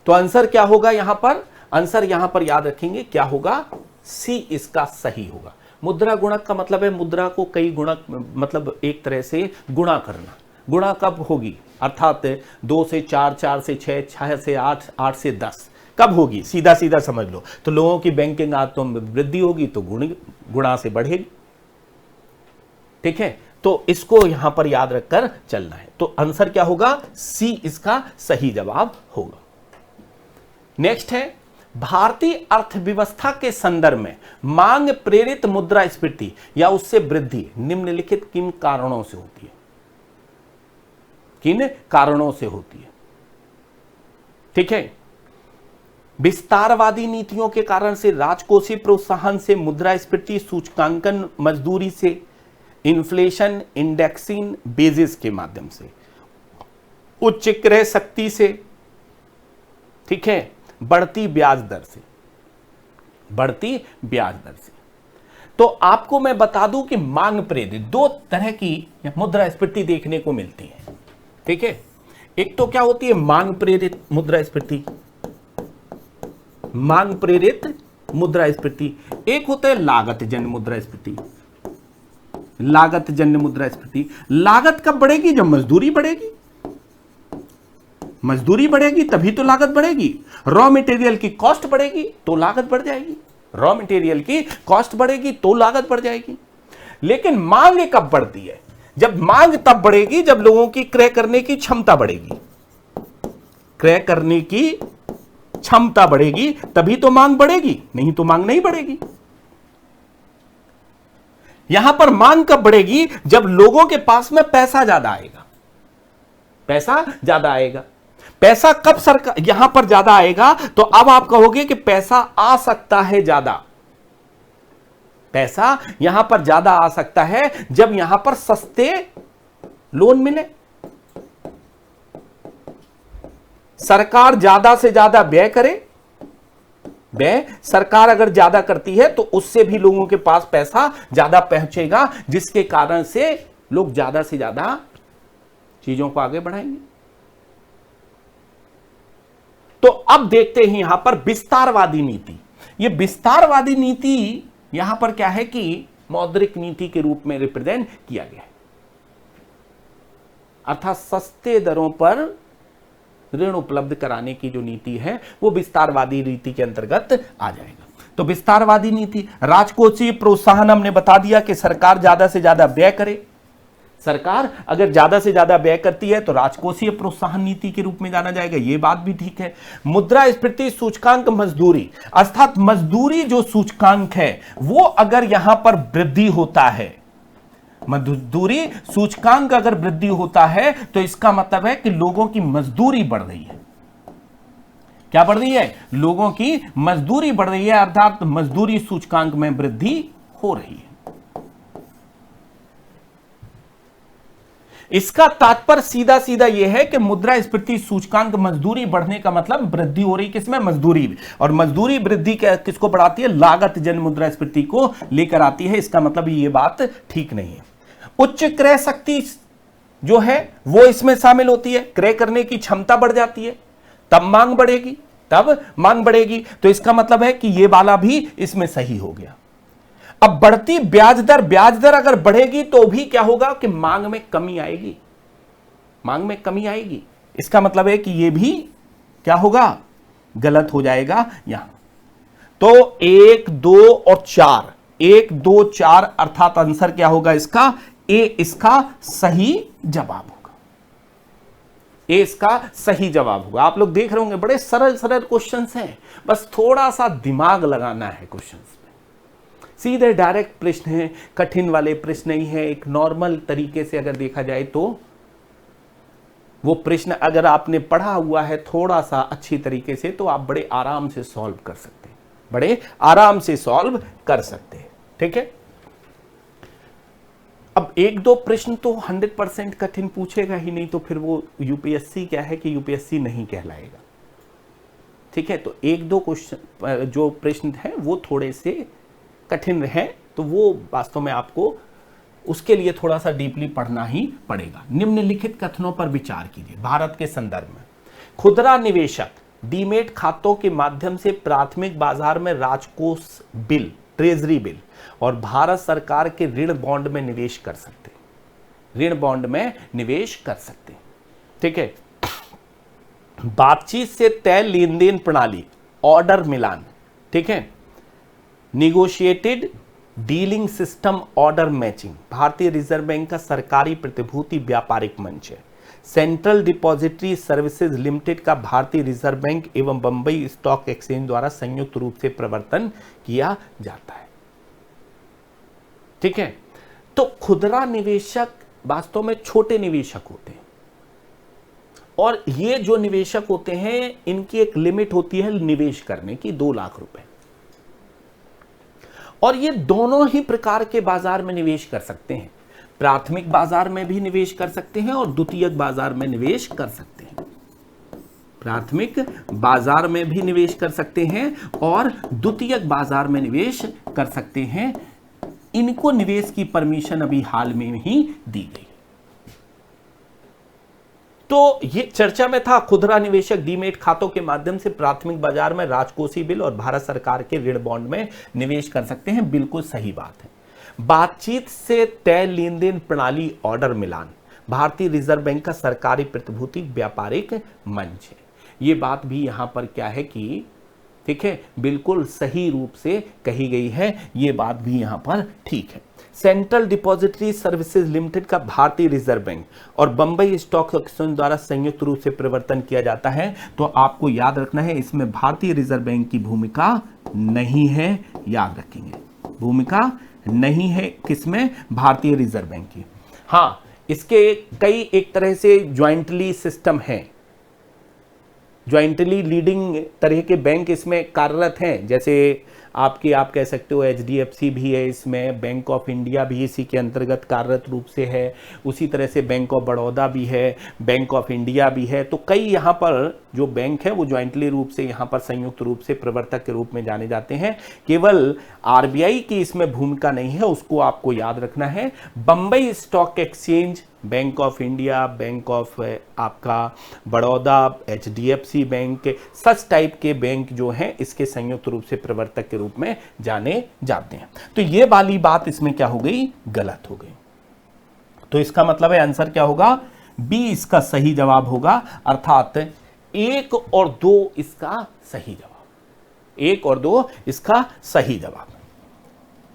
तो आंसर क्या होगा यहां पर, आंसर यहां पर याद रखेंगे क्या होगा, सी इसका सही होगा। मुद्रा गुणक का मतलब है मुद्रा को कई गुणक, मतलब एक तरह से गुणा करना। गुणा कब होगी, अर्थात 2 से 4, 4 से 6, 6 से 8, 8 से 10 कब होगी, सीधा सीधा समझ लो। तो लोगों की बैंकिंग आदतों में वृद्धि होगी तो गुणा से बढ़ेगी, ठीक है। तो इसको यहां पर याद रखकर चलना है। तो आंसर क्या होगा, सी इसका सही जवाब होगा। नेक्स्ट है, भारतीय अर्थव्यवस्था के संदर्भ में मांग प्रेरित मुद्रास्फीति या उससे वृद्धि निम्नलिखित किन कारणों से होती है, किन कारणों से होती है, ठीक है। विस्तारवादी नीतियों के कारण से, राजकोषीय प्रोत्साहन से, मुद्रास्फीति, सूचकांकन मजदूरी से, इन्फ्लेशन इंडेक्सिंग बेसिस के माध्यम से, उच्च क्रय शक्ति से, ठीक है, बढ़ती ब्याज दर से, बढ़ती ब्याज दर से। तो आपको मैं बता दूं कि मांग प्रेरित 2 तरह की मुद्रास्फीति देखने को मिलती है, ठीक है। एक तो क्या होती है मांग प्रेरित मुद्रास्फीति, मांग प्रेरित मुद्रास्फीति। एक होता है लागत जन्य मुद्रास्फीति, लागत जन्य मुद्रास्फीति। लागत कब बढ़ेगी, जब मजदूरी बढ़ेगी, मजदूरी बढ़ेगी तभी तो लागत बढ़ेगी। रॉ मटेरियल की कॉस्ट बढ़ेगी तो लागत बढ़ जाएगी, रॉ मटेरियल की कॉस्ट बढ़ेगी तो लागत बढ़ जाएगी। लेकिन मांग कब बढ़ती है, जब मांग तब बढ़ेगी जब लोगों की क्रय करने की क्षमता बढ़ेगी, क्रय करने की क्षमता बढ़ेगी तभी तो मांग बढ़ेगी, नहीं तो मांग नहीं बढ़ेगी। यहां पर मांग कब बढ़ेगी, जब लोगों के पास में पैसा ज्यादा आएगा, पैसा ज्यादा आएगा। पैसा कब सरकार यहां पर ज्यादा आएगा, तो अब आप कहोगे कि पैसा आ सकता है ज्यादा, पैसा यहां पर ज्यादा आ सकता है जब यहां पर सस्ते लोन मिले, सरकार ज्यादा से ज्यादा व्यय करे। व्यय सरकार अगर ज्यादा करती है तो उससे भी लोगों के पास पैसा ज्यादा पहुंचेगा, जिसके कारण से लोग ज्यादा से ज्यादा चीजों को आगे बढ़ाएंगे। तो अब देखते हैं यहां पर विस्तारवादी नीति। ये विस्तारवादी नीति यहां पर क्या है कि मौद्रिक नीति के रूप में रिप्रेजेंट किया गया है, अर्थात सस्ते दरों पर ऋण उपलब्ध कराने की जो नीति है वो विस्तारवादी नीति के अंतर्गत आ जाएगा। तो विस्तारवादी नीति, राजकोषीय प्रोत्साहन हमने बता दिया कि सरकार ज्यादा से ज्यादा व्यय करे। सरकार अगर ज्यादा से ज्यादा व्यय करती है तो राजकोषीय प्रोत्साहन नीति के रूप में जाना जाएगा, ये बात भी ठीक है। मुद्रास्फीति, सूचकांक मजदूरी, अर्थात मजदूरी जो सूचकांक है वो अगर यहां पर वृद्धि होता है, मजदूरी सूचकांक अगर वृद्धि होता है तो इसका मतलब है कि लोगों की मजदूरी बढ़ रही है। क्या बढ़ रही है, लोगों की मजदूरी बढ़ रही है, अर्थात मजदूरी सूचकांक में वृद्धि हो रही है। इसका तात्पर्य सीधा सीधा यह है कि मुद्रास्फीति सूचकांक मजदूरी बढ़ने का मतलब वृद्धि हो रही किसमें, मजदूरी। और मजदूरी वृद्धि किसको बढ़ाती है, लागत जन मुद्रास्फीति को लेकर आती है। इसका मतलब ये बात ठीक नहीं है। उच्च क्रय शक्ति जो है वो इसमें शामिल होती है, क्रय करने की क्षमता बढ़ जाती है तब मांग बढ़ेगी, तब मांग बढ़ेगी। तो इसका मतलब है कि ये वाला भी इसमें सही हो गया। अब बढ़ती ब्याज दर अगर बढ़ेगी तो भी क्या होगा कि मांग में कमी आएगी, मांग में कमी आएगी। इसका मतलब है कि यह भी क्या होगा, गलत हो जाएगा यहां। तो 1, 2 और 4, 1, 2, 4 अर्थात आंसर क्या होगा इसका, ए इसका सही जवाब होगा, ए इसका सही जवाब होगा। आप लोग देख रहे होंगे बड़े सरल सरल क्वेश्चंस हैं, बस थोड़ा सा दिमाग लगाना है क्वेश्चंस। सीधे डायरेक्ट प्रश्न है, कठिन वाले प्रश्न नहीं है। एक नॉर्मल तरीके से अगर देखा जाए तो वो प्रश्न अगर आपने पढ़ा हुआ है थोड़ा सा अच्छी तरीके से तो आप बड़े आराम से सॉल्व कर सकते हैं, बड़े आराम से सॉल्व कर सकते हैं। ठीक है। अब एक दो प्रश्न तो 100% कठिन पूछेगा ही नहीं, तो फिर वो यूपीएससी क्या है कि यूपीएससी नहीं कहलाएगा। ठीक है, तो एक दो क्वेश्चन जो प्रश्न हैं वो थोड़े से कठिन हैं, तो वो वास्तव में आपको उसके लिए थोड़ा सा डीपली पढ़ना ही पड़ेगा। निम्नलिखित कथनों पर विचार कीजिए भारत के संदर्भ में। खुदरा निवेशक डीमेट खातों के माध्यम से प्राथमिक बाजार में राजकोष बिल, ट्रेजरी बिल और भारत सरकार के ऋण बॉन्ड में निवेश कर सकते हैं। ऋण बॉन्ड में निवेश कर सकते हैं। ठीक है। बातचीत से तय लेन देन प्रणाली, ऑर्डर मिलान। ठीक है। Negotiated dealing system, order matching, भारतीय रिजर्व बैंक का सरकारी प्रतिभूति व्यापारिक मंच है। सेंट्रल डिपॉजिटरी सर्विसेज लिमिटेड का भारतीय रिजर्व बैंक एवं बंबई स्टॉक एक्सचेंज द्वारा संयुक्त रूप से प्रवर्तन किया जाता है। ठीक है। तो खुदरा निवेशक वास्तव में छोटे निवेशक होते हैं, और ये जो निवेशक होते हैं इनकी एक लिमिट होती है निवेश करने की, 2 लाख रुपए, और ये दोनों ही प्रकार के बाजार में निवेश कर सकते हैं। प्राथमिक बाजार में भी निवेश कर सकते हैं और द्वितीयक बाजार में निवेश कर सकते हैं। प्राथमिक बाजार में भी निवेश कर सकते हैं और द्वितीयक बाजार में निवेश कर सकते हैं। इनको निवेश की परमिशन अभी हाल में ही दी गई। तो ये चर्चा में था, खुदरा निवेशक डीमेट खातों के माध्यम से प्राथमिक बाजार में राजकोषीय बिल और भारत सरकार के ऋण बॉन्ड में निवेश कर सकते हैं। बिल्कुल सही बात है। बातचीत से तय लेन देन प्रणाली, ऑर्डर मिलान, भारतीय रिजर्व बैंक का सरकारी प्रतिभूति व्यापारिक मंच है। ये बात भी यहां पर क्या है कि ठीक है, बिल्कुल सही रूप से कही गई है। ये बात भी यहां पर ठीक है। सेंट्रल डिपॉजिटरी सर्विसेज लिमिटेड का भारतीय रिजर्व बैंक और बंबई स्टॉक एक्सचेंज द्वारा संयुक्त रूप से प्रवर्तन किया जाता है। तो आपको याद रखना है, इसमें भारतीय रिजर्व बैंक की भूमिका नहीं है। याद रखेंगे, भूमिका नहीं है किसमें, भारतीय रिजर्व बैंक की। हाँ, इसके कई एक तरह से ज्वाइंटली सिस्टम है, ज्वाइंटली लीडिंग तरह के बैंक इसमें कार्यरत हैं। जैसे आप कह सकते हो HDFC भी है इसमें, बैंक ऑफ इंडिया भी इसी के अंतर्गत कार्यरत रूप से है, उसी तरह से बैंक ऑफ बड़ौदा भी है, बैंक ऑफ इंडिया भी है। तो कई यहाँ पर जो बैंक है वो ज्वाइंटली रूप से यहाँ पर संयुक्त रूप से प्रवर्तक के रूप में जाने जाते हैं। केवल RBI की इसमें भूमिका नहीं है, उसको आपको याद रखना है। Bombay stock exchange, bank of India, bank of आपका Baroda, HDFC bank, such type के बैंक जो हैं इसके संयुक्त रूप से प्रवर्तक के रूप में जाने जाते हैं। तो ये वाली बात इसमें क्या हो गई, गलत हो गई। तो इसका मतलब है आंसर क्या होगा, बी इसका सही जवाब होगा, अर्थात 1 और 2 इसका सही जवाब। 1 और 2 इसका सही जवाब।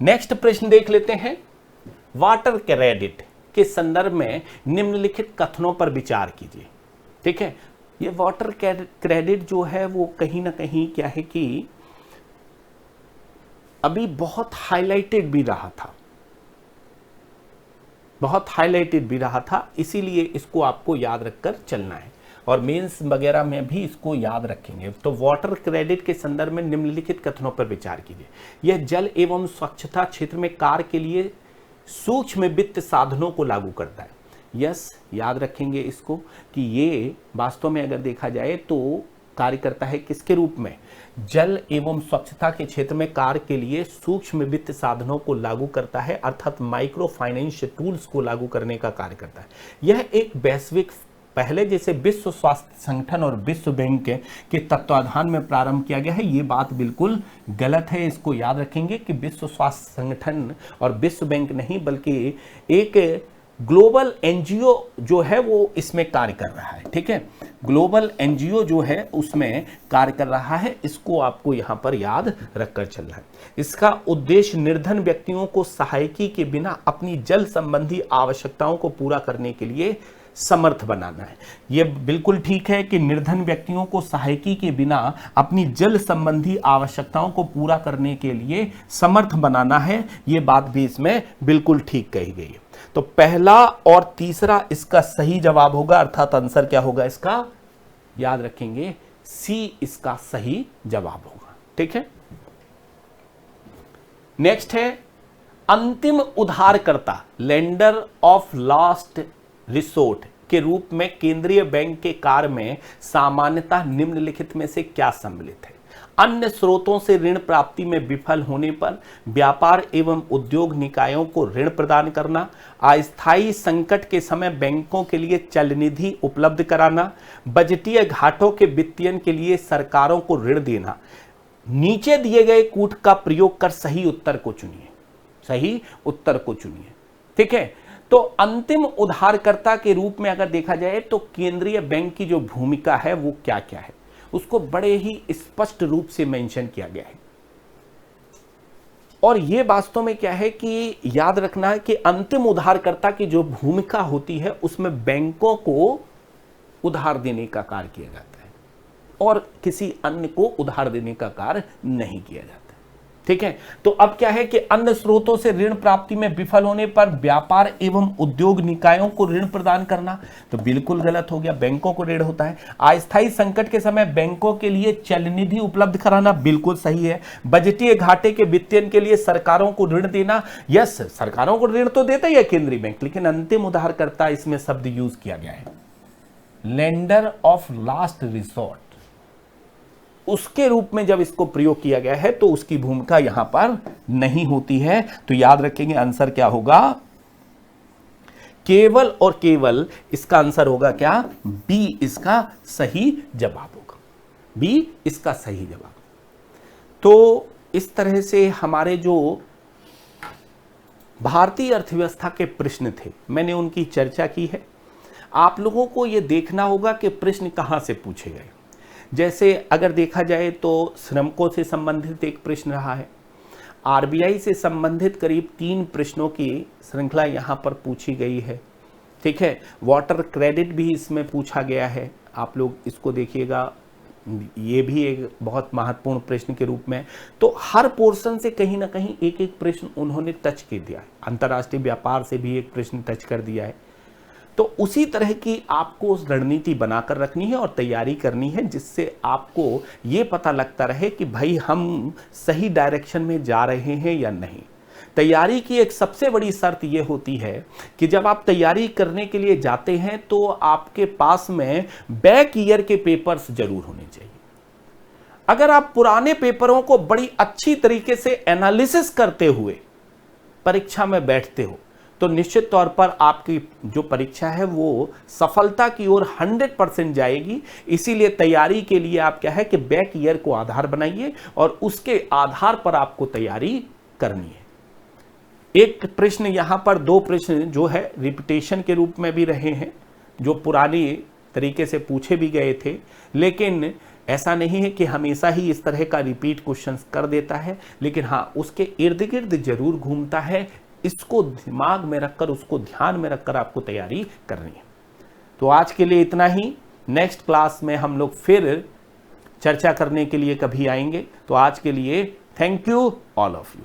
नेक्स्ट प्रश्न देख लेते हैं। वाटर क्रेडिट के संदर्भ में निम्नलिखित कथनों पर विचार कीजिए। ठीक है। ये वाटर क्रेडिट जो है वो कहीं ना कहीं क्या है कि अभी बहुत हाईलाइटेड भी रहा था, इसीलिए इसको आपको याद रखकर चलना है और मेंस वगैरह में भी इसको याद रखेंगे। तो वाटर क्रेडिट के संदर्भ में निम्नलिखित कथनों पर विचार कीजिए। यह जल एवं स्वच्छता क्षेत्र में कार्य के लिए सूक्ष्म वित्त साधनों को लागू करता है। यस, याद रखेंगे इसको कि ये वास्तव में अगर देखा जाए तो कार्य करता है किसके रूप में, जल एवं स्वच्छता के क्षेत्र में कार्य के लिए सूक्ष्म वित्त साधनों को लागू करता है, अर्थात माइक्रो फाइनेंस टूल्स को लागू करने का कार्य करता है। यह एक वैश्विक, पहले जैसे विश्व स्वास्थ्य संगठन और विश्व बैंक के तत्वाधान में प्रारंभ किया गया है, ये बात बिल्कुल गलत है। इसको याद रखेंगे कि विश्व स्वास्थ्य संगठन और विश्व बैंक नहीं बल्कि एक ग्लोबल एनजीओ जो है वो इसमें कार्य कर रहा है। ठीक है, ग्लोबल एनजीओ जो है उसमें कार्य कर रहा है, इसको आपको यहां पर याद रखकर चलना है। इसका उद्देश्य निर्धन व्यक्तियों को सहायकी के बिना अपनी जल संबंधी आवश्यकताओं को पूरा करने के लिए समर्थ बनाना है। यह बिल्कुल ठीक है कि निर्धन व्यक्तियों को सहायकी के बिना अपनी जल संबंधी आवश्यकताओं को पूरा करने के लिए समर्थ बनाना है, यह बात भी इसमें बिल्कुल ठीक कही गई है। तो पहला और तीसरा इसका सही जवाब होगा, अर्थात आंसर क्या होगा इसका, याद रखेंगे सी इसका सही जवाब होगा। ठीक है। नेक्स्ट है अंतिम उधारकर्ता, लेंडर ऑफ लास्ट रिसोर्ट के रूप में केंद्रीय बैंक के कार्य में सामान्यतः निम्नलिखित में से क्या सम्मिलित है? अन्य स्रोतों से ऋण प्राप्ति में विफल होने पर व्यापार एवं उद्योग निकायों को ऋण प्रदान करना, अस्थायी संकट के समय बैंकों के लिए चल निधि उपलब्ध कराना, बजटीय घाटों के वित्तीयन के लिए सरकारों को ऋण देना। नीचे दिए गए कूट का प्रयोग कर सही उत्तर को चुनिए, सही उत्तर को चुनिए। ठीक है, तो अंतिम उधारकर्ता के रूप में अगर देखा जाए तो केंद्रीय बैंक की जो भूमिका है वो क्या क्या है, उसको बड़े ही स्पष्ट रूप से मेंशन किया गया है। और ये वास्तव में क्या है कि याद रखना है कि अंतिम उधारकर्ता की जो भूमिका होती है उसमें बैंकों को उधार देने का कार्य किया जाता है और किसी अन्य को उधार देने का कार्य नहीं किया जाता। ठीक है, तो अब क्या है कि अन्य स्रोतों से ऋण प्राप्ति में विफल होने पर व्यापार एवं उद्योग निकायों को ऋण प्रदान करना, तो बिल्कुल गलत हो गया, बैंकों को ऋण होता है। अस्थायी संकट के समय बैंकों के लिए चल निधि उपलब्ध कराना, बिल्कुल सही है। बजटीय घाटे के वित्तीयन के लिए सरकारों को ऋण देना, यस, सरकारों को ऋण तो देता ही है केंद्रीय बैंक, लेकिन अंतिम उधारकर्ता इसमें शब्द यूज किया गया है, लेंडर ऑफ लास्ट रिसोर्ट, उसके रूप में जब इसको प्रयोग किया गया है तो उसकी भूमिका यहां पर नहीं होती है। तो याद रखेंगे आंसर क्या होगा, केवल और केवल इसका आंसर होगा क्या, बी इसका सही जवाब होगा, बी इसका सही जवाब। तो इस तरह से हमारे जो भारतीय अर्थव्यवस्था के प्रश्न थे मैंने उनकी चर्चा की है। आप लोगों को यह देखना होगा कि प्रश्न कहां से पूछे गए। जैसे अगर देखा जाए तो श्रमिकों से संबंधित एक प्रश्न रहा है, आरबीआई से संबंधित करीब 3 प्रश्नों की श्रृंखला यहां पर पूछी गई है। ठीक है, वाटर क्रेडिट भी इसमें पूछा गया है, आप लोग इसको देखिएगा, ये भी एक बहुत महत्वपूर्ण प्रश्न के रूप में। तो हर पोर्शन से कहीं ना कहीं एक एक प्रश्न उन्होंने टच कर दिया है। अंतर्राष्ट्रीय व्यापार से भी एक प्रश्न टच कर दिया है। तो उसी तरह की आपको रणनीति बनाकर रखनी है और तैयारी करनी है, जिससे आपको ये पता लगता रहे कि भाई हम सही डायरेक्शन में जा रहे हैं या नहीं। तैयारी की एक सबसे बड़ी शर्त यह होती है कि जब आप तैयारी करने के लिए जाते हैं तो आपके पास में बैक ईयर के पेपर्स जरूर होने चाहिए। अगर आप पुराने पेपरों को बड़ी अच्छी तरीके से एनालिसिस करते हुए परीक्षा में बैठते हो तो निश्चित तौर पर आपकी जो परीक्षा है वो सफलता की ओर 100% जाएगी। इसीलिए तैयारी के लिए आप क्या है कि बैक ईयर को आधार बनाइए और उसके आधार पर आपको तैयारी करनी है। एक प्रश्न यहां पर, 2 प्रश्न जो है रिपीटेशन के रूप में भी रहे हैं, जो पुरानी तरीके से पूछे भी गए थे, लेकिन ऐसा नहीं है कि हमेशा ही इस तरह का रिपीट क्वेश्चंस कर देता है, लेकिन हाँ उसके इर्द गिर्द जरूर घूमता है। इसको दिमाग में रखकर, उसको ध्यान में रखकर आपको तैयारी करनी है। तो आज के लिए इतना ही। नेक्स्ट क्लास में हम लोग फिर चर्चा करने के लिए कभी आएंगे। तो आज के लिए thank you all of you.